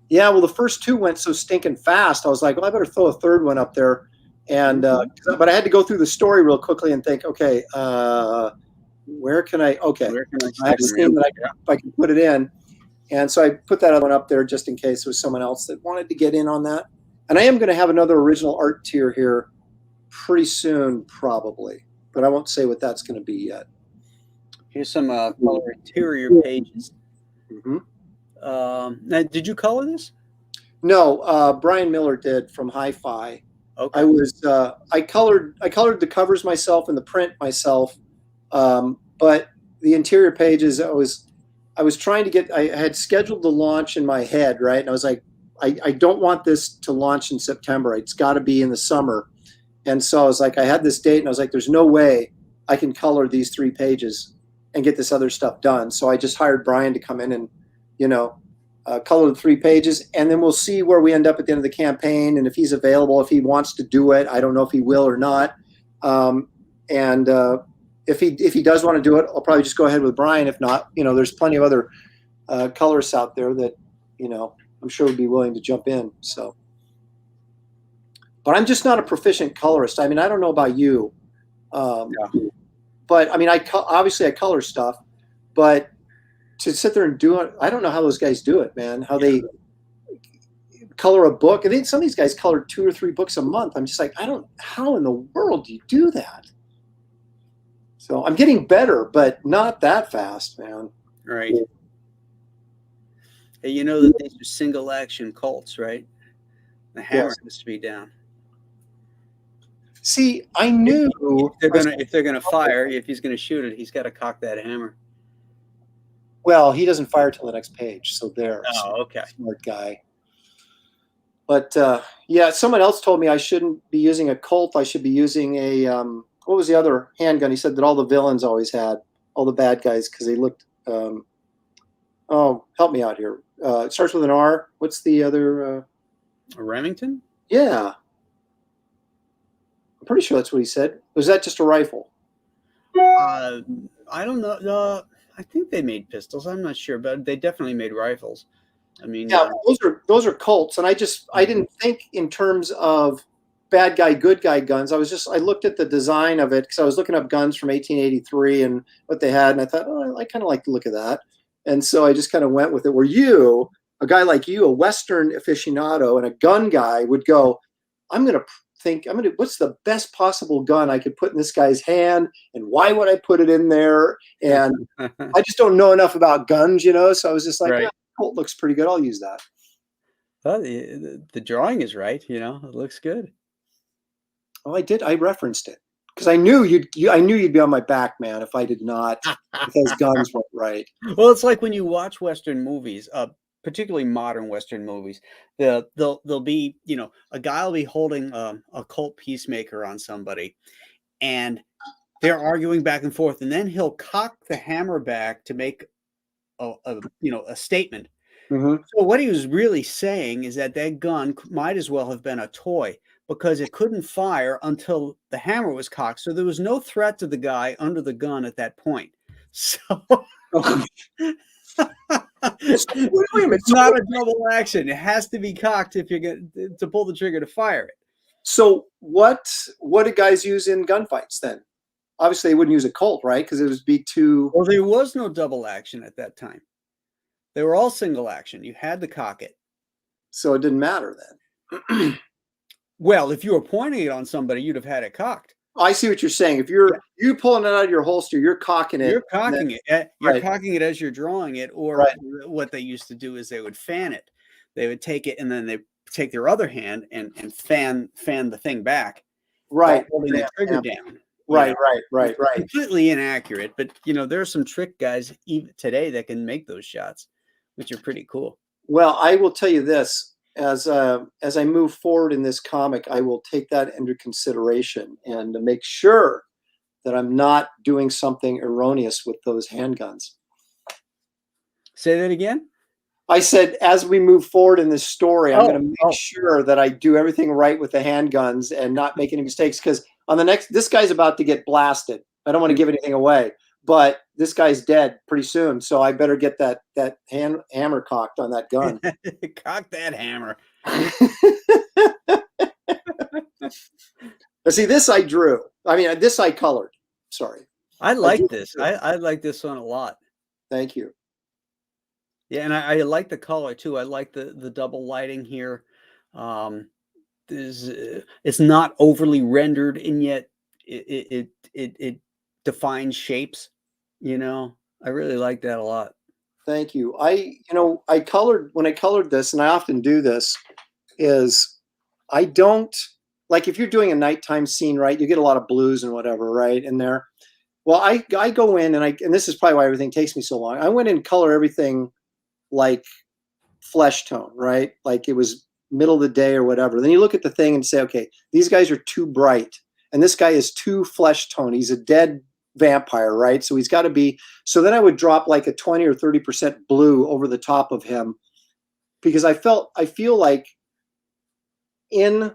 Yeah, well, the first 2 went so stinking fast. I was like, well, I better throw a 3rd one up there. And but I had to go through the story real quickly and think, okay, where can I have a scene that if I can put it in. And so I put that other one up there just in case there was someone else that wanted to get in on that. And I am going to have another original art tier here pretty soon, probably, but I won't say what that's going to be yet. Here's some color interior pages. Now, did you color this? No, Brian Miller did from Hi-Fi. Okay. I colored the covers myself and the print myself, but the interior pages I was trying to get. I had scheduled the launch in my head, right? And I was like, I don't want this to launch in September. It's got to be in the summer. And so I was like, I had this date, and I was like, there's no way I can color these 3 pages and get this other stuff done. So I just hired Brian to come in and, you know, color the 3 pages, and then we'll see where we end up at the end of the campaign, and if he's available, if he wants to do it. I don't know if he will or not. If he does want to do it, I'll probably just go ahead with Brian. If not, you know, there's plenty of other colorists out there that, you know, I'm sure would be willing to jump in. So, but I'm just not a proficient colorist. I mean, I don't know about you, but I mean, obviously I color stuff, but to sit there and do it, I don't know how those guys do it, man. How they color a book. I think some of these guys color 2 or 3 books a month. I'm just like, how in the world do you do that? So I'm getting better, but not that fast, man. Right. Hey, you know that these are single action Colts, right? The hammer has to be down. See, I knew if they're gonna fire, if he's gonna shoot it, he's got to cock that hammer. Well, he doesn't fire till the next page, so there. Oh, okay. Smart guy. But yeah, someone else told me I shouldn't be using a Colt. I should be using a what was the other handgun? He said that all the villains always had, all the bad guys, because they looked. Oh, help me out here. It starts with an R. What's the other? A Remington? Yeah. I'm pretty sure that's what he said. Was that just a rifle? I don't know. I think they made pistols. I'm not sure, but they definitely made rifles. I mean, yeah, those are Colts, and I didn't think in terms of bad guy, good guy guns. I looked at the design of it because I was looking up guns from 1883 and what they had, and I thought, oh, I kind of like the look of that, and so I just kind of went with it. Where you a guy like you, a Western aficionado and a gun guy, would go, I'm going to what's the best possible gun I could put in this guy's hand, and why would I put it in there? And I just don't know enough about guns, so I was just like, Right. Colt looks pretty good, I'll use that. Well, the drawing is right, it looks good. Oh, I referenced it because I knew you'd be on my back, man, if I did not, if those guns weren't right. Well, it's like when you watch Western movies, particularly modern Western movies, they'll be, a guy will be holding a Colt Peacemaker on somebody, and they're arguing back and forth, and then he'll cock the hammer back to make a statement. Mm-hmm. So what he was really saying is that gun might as well have been a toy, because it couldn't fire until the hammer was cocked. So there was no threat to the guy under the gun at that point. So it's not a double action. It has to be cocked if you're going to pull the trigger to fire it. So what do guys use in gunfights then? Obviously, they wouldn't use a Colt, right? Because it would be too... Well, there was no double action at that time. They were all single action. You had to cock it. So it didn't matter then. Well, if you were pointing it on somebody, you'd have had it cocked. I see what you're saying. If you're pulling it out of your holster, you're cocking it. You're cocking it. You're cocking it as you're drawing it. Or what they used to do is they would fan it. They would take it and then they take their other hand and fan the thing back. Right. Holding the trigger down. Right. Completely inaccurate. But, there are some trick guys even today that can make those shots, which are pretty cool. Well, I will tell you this. As I move forward in this comic, I will take that into consideration and to make sure that I'm not doing something erroneous with those handguns. Say that again? I said, as we move forward in this story, I'm going to make sure that I do everything right with the handguns and not make any mistakes, because on this guy's about to get blasted. I don't want to give anything away, but this guy's dead pretty soon, so I better get that hammer cocked on that gun. Cock that hammer. See, this I drew. I mean, this I colored. Sorry. I like this. I like this one a lot. Thank you. Yeah, and I like the color too. I like the double lighting here. It's not overly rendered, and yet it defines shapes. I really like that a lot. Thank you. When I colored this, and I often do this, is I don't like, if you're doing a nighttime scene, right? You get a lot of blues and whatever, right, in there. Well, I go in and this is probably why everything takes me so long. I went in and color everything like flesh tone, right? Like it was middle of the day or whatever. Then you look at the thing and say, okay, these guys are too bright, and this guy is too flesh tone. He's a dead vampire, right? So he's got to be. So then I would drop like a 20 or 30% blue over the top of him, because I feel like in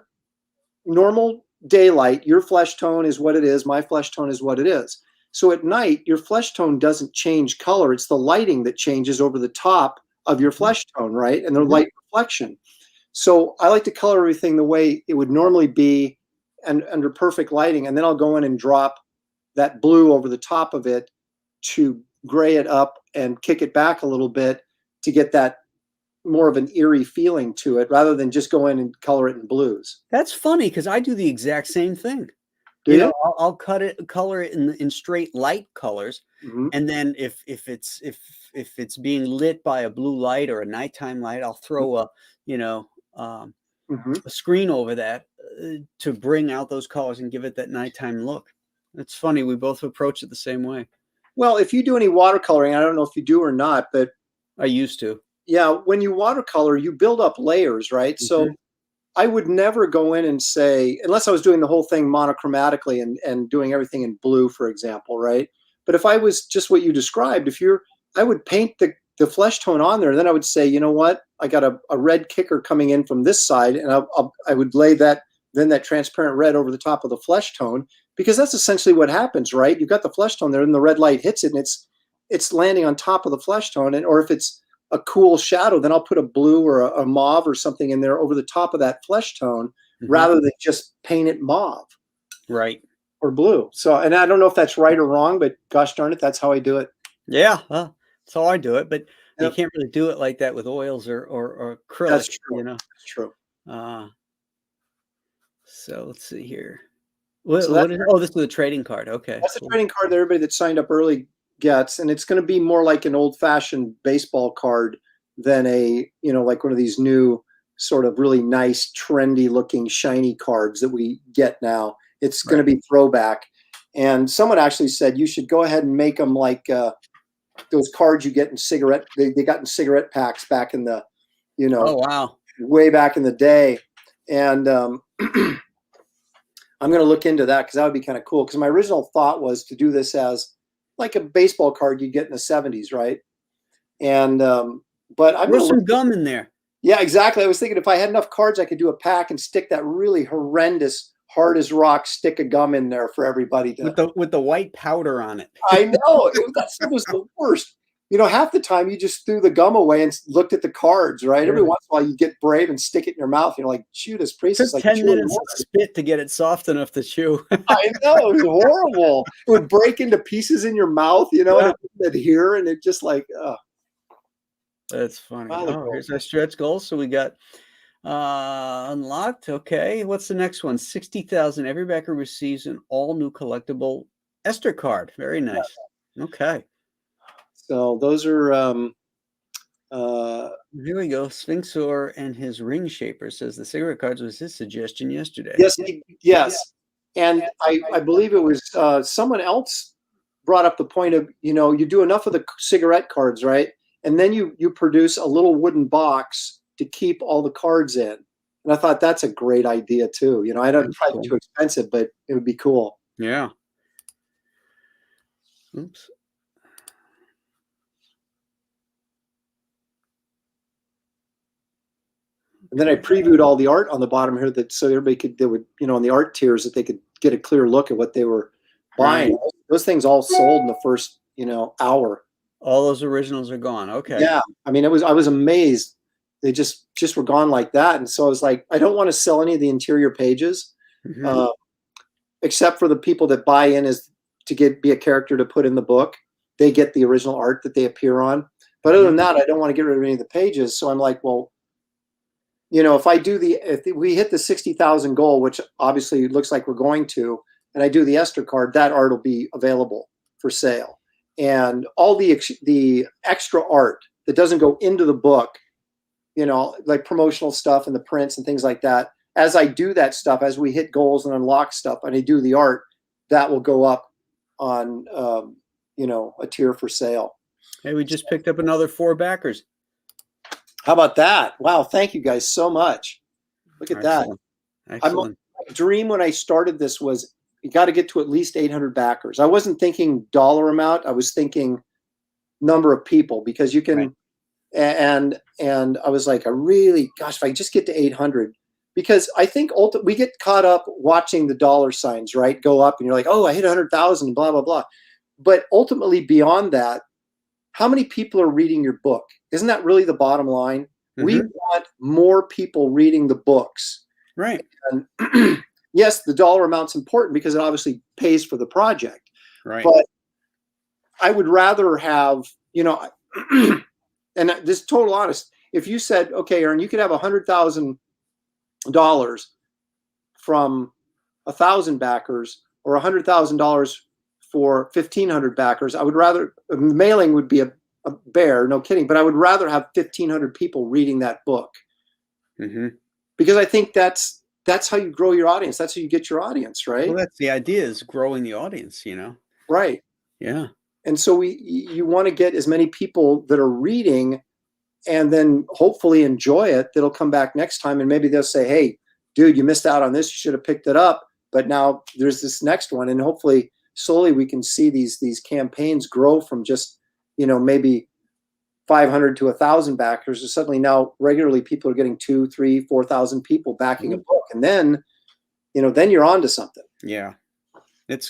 normal daylight, your flesh tone is what it is. My flesh tone is what it is. So at night, your flesh tone doesn't change color. It's the lighting that changes over the top of your flesh tone, right? And the light reflection. So I like to color everything the way it would normally be and under perfect lighting. And then I'll go in and drop that blue over the top of it to gray it up and kick it back a little bit to get that more of an eerie feeling to it, rather than just go in and color it in blues. That's funny, because I do the exact same thing. I'll color it in straight light colors, and then if it's being lit by a blue light or a nighttime light, I'll throw a screen over that to bring out those colors and give it that nighttime look. It's funny, we both approach it the same way. Well, if you do any watercoloring, I don't know if you do or not, but I used to. Yeah, when you watercolor, you build up layers, right? So I would never go in and say, unless I was doing the whole thing monochromatically and doing everything in blue, for example, right? But if I was just what you described, I would paint the flesh tone on there, and then I would say, you know what? I got a red kicker coming in from this side, and I would lay that transparent red over the top of the flesh tone, because that's essentially what happens, right? You've got the flesh tone there, and the red light hits it, and it's landing on top of the flesh tone, or if it's a cool shadow, then I'll put a blue or a mauve or something in there over the top of that flesh tone, rather than just paint it mauve, right, or blue. So, and I don't know if that's right or wrong, but gosh darn it, that's how I do it. Yeah, that's how I do it. But You can't really do it like that with oils or acrylic. That's true. You know, That's true. So let's see here. What is? Oh, this is the trading card. Okay, that's the trading card that everybody that signed up early gets, and it's going to be more like an old-fashioned baseball card than a, you know, like one of these new sort of really nice, trendy-looking, shiny cards that we get now. It's going to be throwback. And someone actually said you should go ahead and make them like those cards you get in cigarette. They got in cigarette packs back in the, you know, oh wow, way back in the day. And I'm going to look into that because that would be kind of cool. Because my original thought was to do this as like a baseball card you get in the 70s, right? And but I'm there's some gum in there. Yeah, exactly. I was thinking if I had enough cards, I could do a pack and stick that really horrendous, hard as rock stick of gum in there for everybody to. With the white powder on it. I know that stuff was the worst. You know, half the time you just threw the gum away and looked at the cards, right? Every once in a while you get brave and stick it in your mouth. You're like, Judas Priest. It took 10 minutes to spit to get it soft enough to chew. I know, it was horrible. It would break into pieces in your mouth, you know, and it would adhere, and it just like, That's funny. Oh, here's our stretch goal. So we got unlocked. Okay. What's the next one? 60,000. Every backer receives an all new collectible Esther card. Very nice. Okay. So those are here we go. Sphinxor and his ring shaper says the cigarette cards was his suggestion yesterday. Yes. And I believe it was someone else brought up the point of, you know, you do enough of the cigarette cards, right? And then you produce a little wooden box to keep all the cards in. And I thought that's a great idea too. You know, I don't try too expensive, but it would be cool. Yeah. Oops. And then I previewed all the art on the bottom here so everybody they would, you know, on the art tiers that they could get a clear look at what they were buying. Right. Those things all sold in the first, you know, hour. All those originals are gone. Okay. Yeah. I mean, I was amazed. They just were gone like that. And so I was like, I don't want to sell any of the interior pages, except for the people that buy in as to be a character to put in the book. They get the original art that they appear on. But other than that, I don't want to get rid of any of the pages. So I'm like, well, you know, if we hit the 60,000 goal, which obviously looks like we're going to, and I do the Esther card, that art will be available for sale. And all the extra art that doesn't go into the book, you know, like promotional stuff and the prints and things like that. As I do that stuff, as we hit goals and unlock stuff, and I do the art, that will go up on, you know, a tier for sale. Hey, we just picked up another 4 backers. How about that? Wow. Thank you guys so much. Look at that. Excellent. My dream when I started this was you got to get to at least 800 backers. I wasn't thinking dollar amount. I was thinking number of people, because you can, and I was like, gosh, if I just get to 800, because I think we get caught up watching the dollar signs, right, go up, and you're like, oh, I hit 100,000, blah, blah, blah. But ultimately beyond that, how many people are reading your book? Isn't that really the bottom line? We want more people reading the books. Right. And yes, the dollar amount's important because it obviously pays for the project. Right. But I would rather have, you know, and this is total honest, if you said, okay, Aaron, you could have $100,000 from 1,000 backers or $100,000 for 1,500 backers, I would rather, mailing would be a bear, no kidding, but I would rather have 1,500 people reading that book. Because I think that's how you grow your audience. That's how you get your audience, right? Well, that's the idea, is growing the audience, you know? Right. Yeah. And so you want to get as many people that are reading and then hopefully enjoy it, that'll come back next time, and maybe they'll say, hey, dude, you missed out on this. You should have picked it up. But now there's this next one. And hopefully slowly we can see these campaigns grow from just, you know, maybe 500 to 1,000 backers, and suddenly now regularly people are getting 2,000, 3,000, 4,000 people backing a book. And then, you know, then you're on to something. Yeah. It's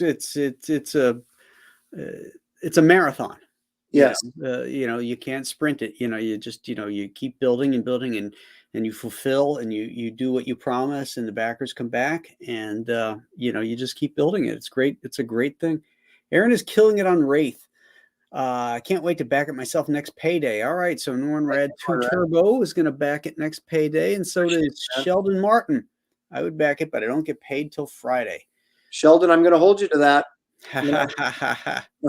a marathon. Yes. You know, you can't sprint it. You know, you just, you know, you keep building and building, and you fulfill, and you do what you promise, and the backers come back, and you know, you just keep building it. It's great. It's a great thing. Aaron is killing it on Wraith. I can't wait to back it myself next payday. All right, so Nornrad 2 Nornrad. Turbo is going to back it next payday, and so does Sheldon Martin. I would back it, but I don't get paid till Friday. Sheldon, I'm going to hold you to that. I'll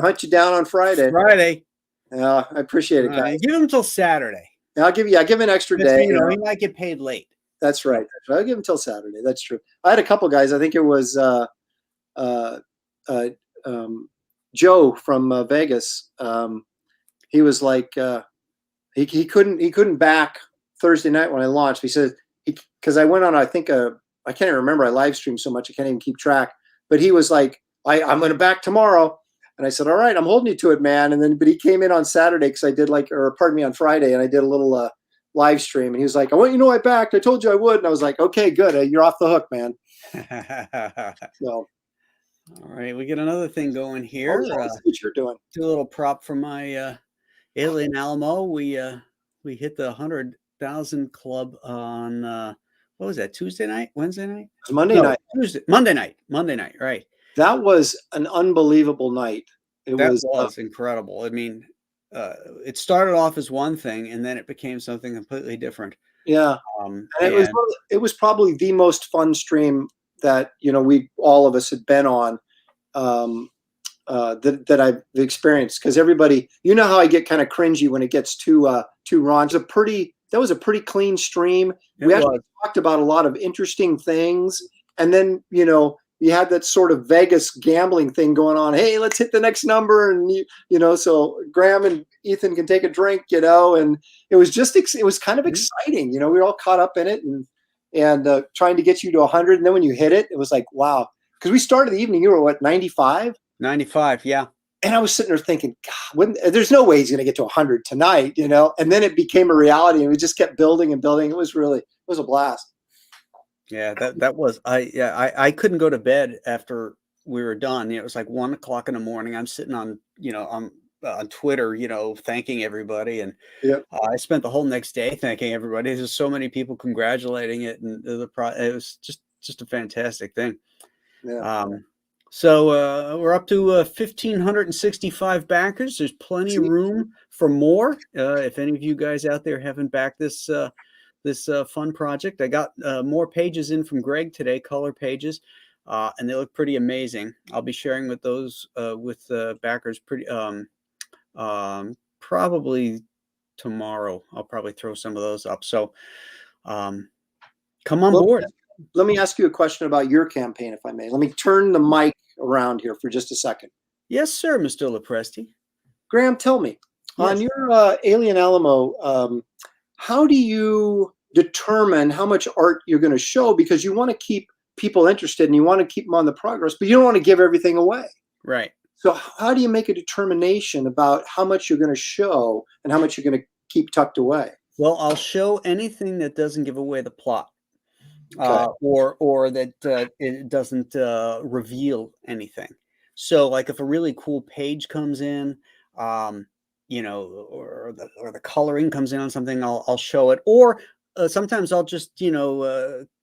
hunt you down on Friday. Friday. Yeah, I appreciate it, guys. Give him till Saturday. I'll give him an extra day. You know, he might get paid late. That's right. I'll give him till Saturday. That's true. I had a couple guys. I think it was Joe from Vegas. He was like he couldn't back Thursday night when I launched. He said because I went on I think I can't even remember. I live streamed so much I can't even keep track. But he was like, I'm going to back tomorrow. And I said, all right, I'm holding you to it, man. And then, but he came in on Saturday because I did on Friday, and I did a little live stream. And he was like, I backed. I told you I would. And I was like, okay, good. You're off the hook, man. So, all right, we get another thing going here. What you're doing? Do a little prop for my Alien Alamo. We hit the 100,000 club on what was that? Tuesday night, Wednesday night? It was Monday night. Monday night. Right. That was an unbelievable night. It was incredible. I mean, it started off as one thing, and then it became something completely different. Yeah, and it was probably the most fun stream that all of us had been on that I've experienced. Because everybody, how I get kind of cringy when it gets too raunchy. That was a pretty clean stream. We actually talked about a lot of interesting things, and then you had that sort of Vegas gambling thing going on. Hey, let's hit the next number. And, so Graham and Ethan can take a drink, and it was kind of exciting. We were all caught up in it and trying to get you to 100. And then when you hit it, it was like, wow. Because we started the evening, you were what, 95? 95, yeah. And I was sitting there thinking, God, there's no way he's going to get to 100 tonight, And then it became a reality, and we just kept building and building. It was a blast. Yeah, that was I couldn't go to bed after we were done. It was like 1 o'clock in the morning. I'm sitting on on Twitter, thanking everybody, and I spent the whole next day thanking everybody. There's so many people congratulating it, and it was just a fantastic thing. Yeah. So we're up to 1,565 backers. There's plenty of room for more. If any of you guys out there haven't backed this fun project, I got more pages in from Greg today, color pages, and they look pretty amazing. I'll be sharing with those with backers probably tomorrow. I'll probably throw some of those up. So come on board. Let me ask you a question about your campaign, if I may. Let me turn the mic around here for just a second. Yes, sir, Mr. Lopresti. Graham, tell me, on your Alien Alamo, how do you determine how much art you're going to show? Because you want to keep people interested and you want to keep them on the progress, but you don't want to give everything away. Right. So how do you make a determination about how much you're going to show and how much you're going to keep tucked away? Well, I'll show anything that doesn't give away the plot. Okay. Or that it doesn't reveal anything. So, like if a really cool page comes in, or the coloring comes in on something, I'll show it. Or sometimes I'll just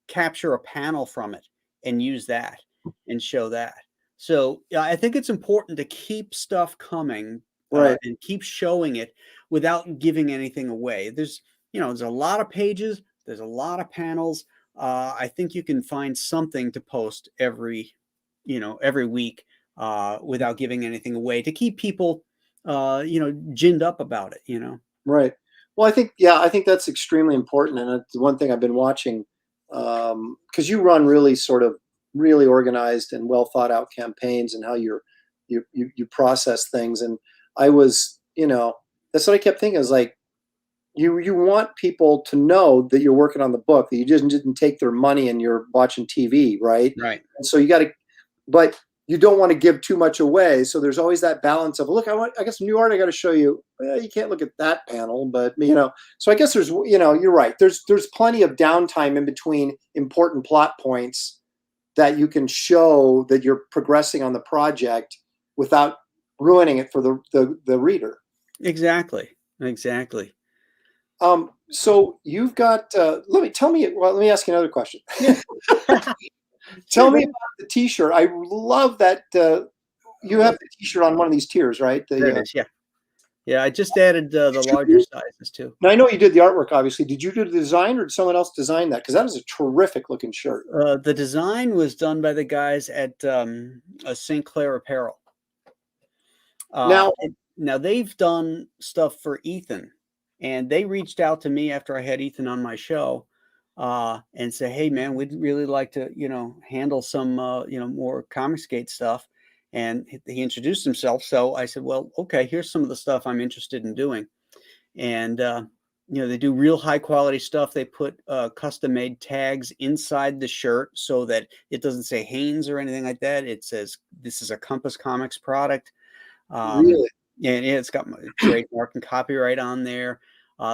capture a panel from it and use that and show that. So I think it's important to keep stuff coming, right, and keep showing it without giving anything away. There's a lot of pages. There's a lot of panels. I think you can find something to post every week without giving anything away to keep people, ginned up about it, Right. Well, I think that's extremely important. And it's one thing I've been watching because you run really organized and well thought out campaigns and how you process things. And I was, that's what I kept thinking is like, you want people to know that you're working on the book, that you just didn't take their money and you're watching TV, right? Right. And so but you don't want to give too much away. So there's always that balance of, look, I got some new art I got to show you. Well, you can't look at that panel, but so I guess there's, you're right. There's plenty of downtime in between important plot points that you can show that you're progressing on the project without ruining it for the reader. Exactly. So you've got, let me ask you another question. Tell me about the t-shirt. I love that you have the t-shirt on one of these tiers, right? There it is, yeah. Yeah, I just added the larger sizes too. Now I know you did the artwork. Obviously, did you do the design, or did someone else design that? Because that is a terrific looking shirt. The design was done by the guys at St. Clair Apparel. Now, Now they've done stuff for Ethan, and they reached out to me after I had Ethan on my show, and say, "Hey, man, we'd really like to, handle some, more Comicsgate stuff." And he introduced himself, so I said, "Well, okay, here's some of the stuff I'm interested in doing." And they do real high quality stuff. They put custom made tags inside the shirt so that it doesn't say Hanes or anything like that. It says this is a Compass Comics product. really, And it's got my trademark and copyright on there.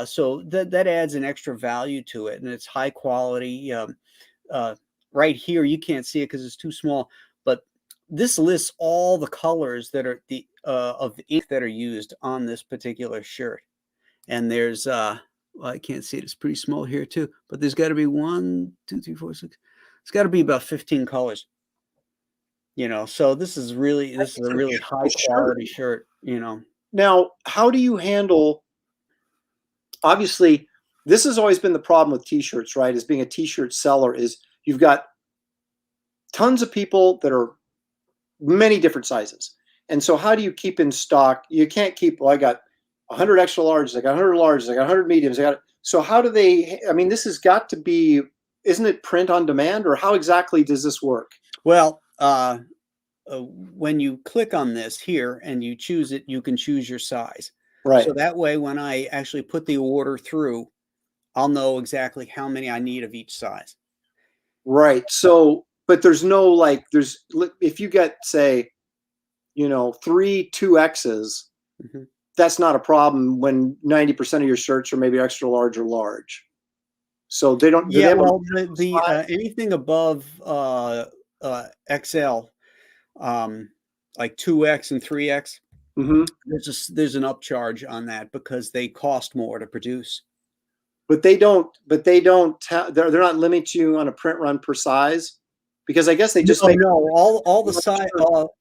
So that adds an extra value to it, and it's high quality. Right here, you can't see it because it's too small, but this lists all the colors that are of the ink that are used on this particular shirt. And there's well, I can't see it. It's pretty small here too, but there's got to be 1, 2, 3, 4, 6. It's got to be about 15 colors. So this is a really high quality shirt. Now, how do you handle? Obviously, this has always been the problem with T-shirts, right? As being a T-shirt seller, is you've got tons of people that are many different sizes, and so how do you keep in stock? You can't keep. Well, I got 100 extra larges, I got 100 larges, I got 100 mediums, I got. So how do they? I mean, this has got to be. Isn't it print on demand, or how exactly does this work? Well, when you click on this here and you choose it, you can choose your size. Right. So that way, when I actually put the order through, I'll know exactly how many I need of each size. Right. So, but there's no if you get, say, 3 2Xs, that's not a problem when 90% of your shirts are maybe extra large or large. So they don't. Yeah. Well, anything above XL, like 2X and 3X, there's an upcharge on that because they cost more to produce. But they don't. They're not limiting you on a print run per size, because I guess they just make all the size.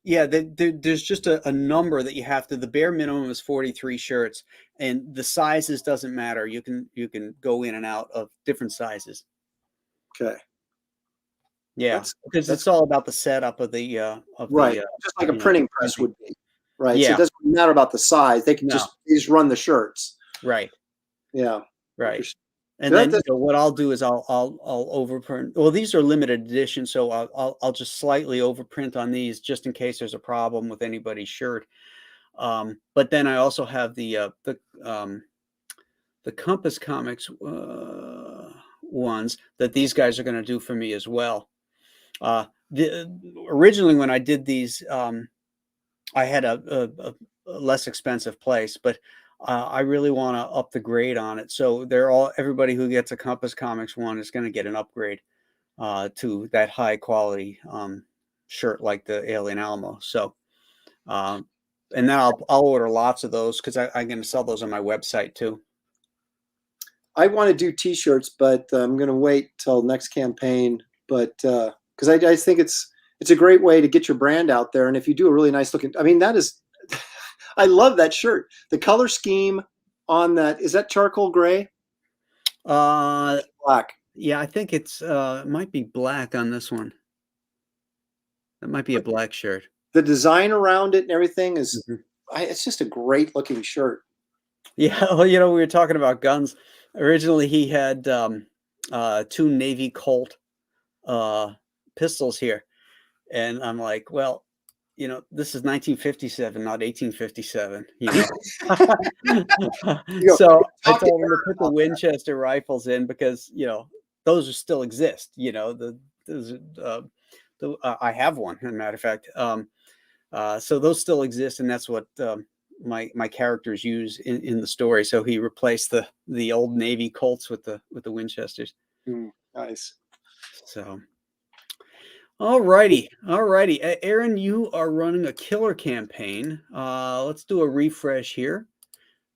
Yeah, there's just a number that you have to. The bare minimum is 43 shirts, and the sizes doesn't matter. You can go in and out of different sizes. Okay. Yeah, because it's all about the setup of the right, just like a printing press would be. Right. Yeah. So it doesn't matter about the size. They can just run the shirts. Right. Yeah. Right. And then what I'll do is I'll overprint. Well, these are limited edition, so I'll just slightly overprint on these just in case there's a problem with anybody's shirt. But then I also have the Compass Comics ones that these guys are going to do for me as well. Originally when I did these, I had a less expensive place, but I really want to up the grade on it. So everybody who gets a Compass Comics one is going to get an upgrade to that high quality shirt like the Alien Alamo. So, and then I'll order lots of those because I'm going to sell those on my website too. I want to do T-shirts, but I'm going to wait till next campaign. But because I think it's a great way to get your brand out there. And if you do a really nice looking, I mean, that is. I love that shirt. The color scheme on that, is that charcoal gray? Black. Yeah, I think it might be black on this one. That might be a black shirt. The design around it and everything is, it's just a great looking shirt. Yeah, well, we were talking about guns. Originally, he had 2 Navy Colt pistols here. And I'm like, well, this is 1957, not 1857. So I told him to put the Winchester rifles in because those still exist. I have one, as a matter of fact. So those still exist, and that's what my characters use in the story. So he replaced the old Navy Colts with the Winchesters. Nice. So. All righty. Aaron, you are running a killer campaign. Let's do a refresh here.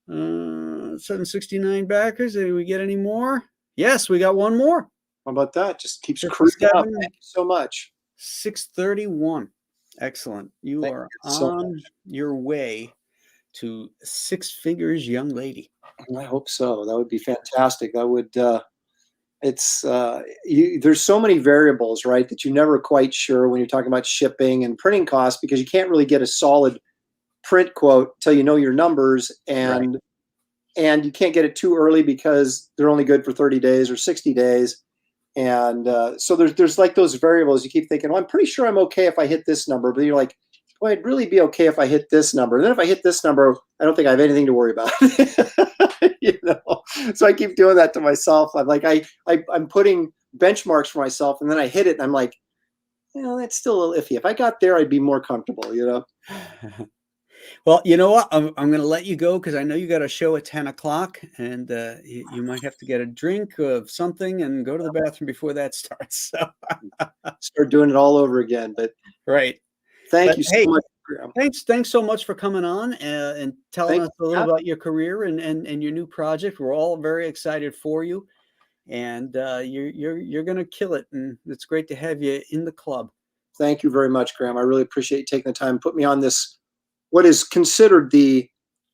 769 backers. Did we get any more? Yes, we got one more. How about that? Just keeps cruising up. Thank you so much. 631. Excellent. You are on your way to six figures, young lady. I hope so. That would be fantastic. That would. There's so many variables, right, that you're never quite sure when you're talking about shipping and printing costs, because you can't really get a solid print quote till you know your numbers, and Right. and you can't get it too early because they're only good for 30 days or 60 days. And so there's like those variables. You keep thinking, well, I'm pretty sure I'm okay if I hit this number, but you're like, well, I'd really be okay if I hit this number. And then if I hit this number, I don't think I have anything to worry about. You know, so I keep doing that to myself. I'm like, I'm putting benchmarks for myself, and then I hit it, and I'm like, you know, that's still a little iffy. If I got there, I'd be more comfortable. You know. Well, you know what? I'm going to let you go because I know you got a show at 10 o'clock, and you might have to get a drink of something and go to the bathroom before that starts. So. Start doing it all over again. But right. Thank But, you so hey, much. Thanks so much for coming on and telling us a little about your career and your new project. We're all very excited for you, and you're going to kill it. And it's great to have you in the club. Thank you very much, Graham. I really appreciate you taking the time to put me on this, what is considered the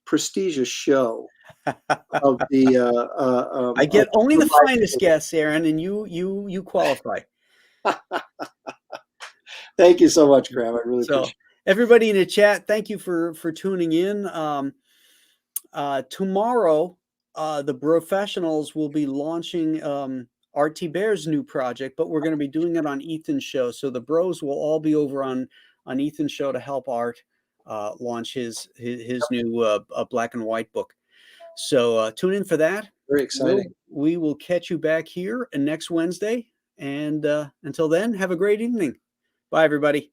prestigious show of the. I get only the finest guests, Aaron, and you qualify. Thank you so much, Graham. I really appreciate it. Everybody in the chat, thank you for tuning in. Tomorrow, the professionals will be launching RT Bear's new project, but we're going to be doing it on Ethan's show. So the bros will all be over on Ethan's show to help Art launch his new black and white book. So tune in for that. Very exciting. We will catch you back here next Wednesday. And until then, have a great evening. Bye, everybody.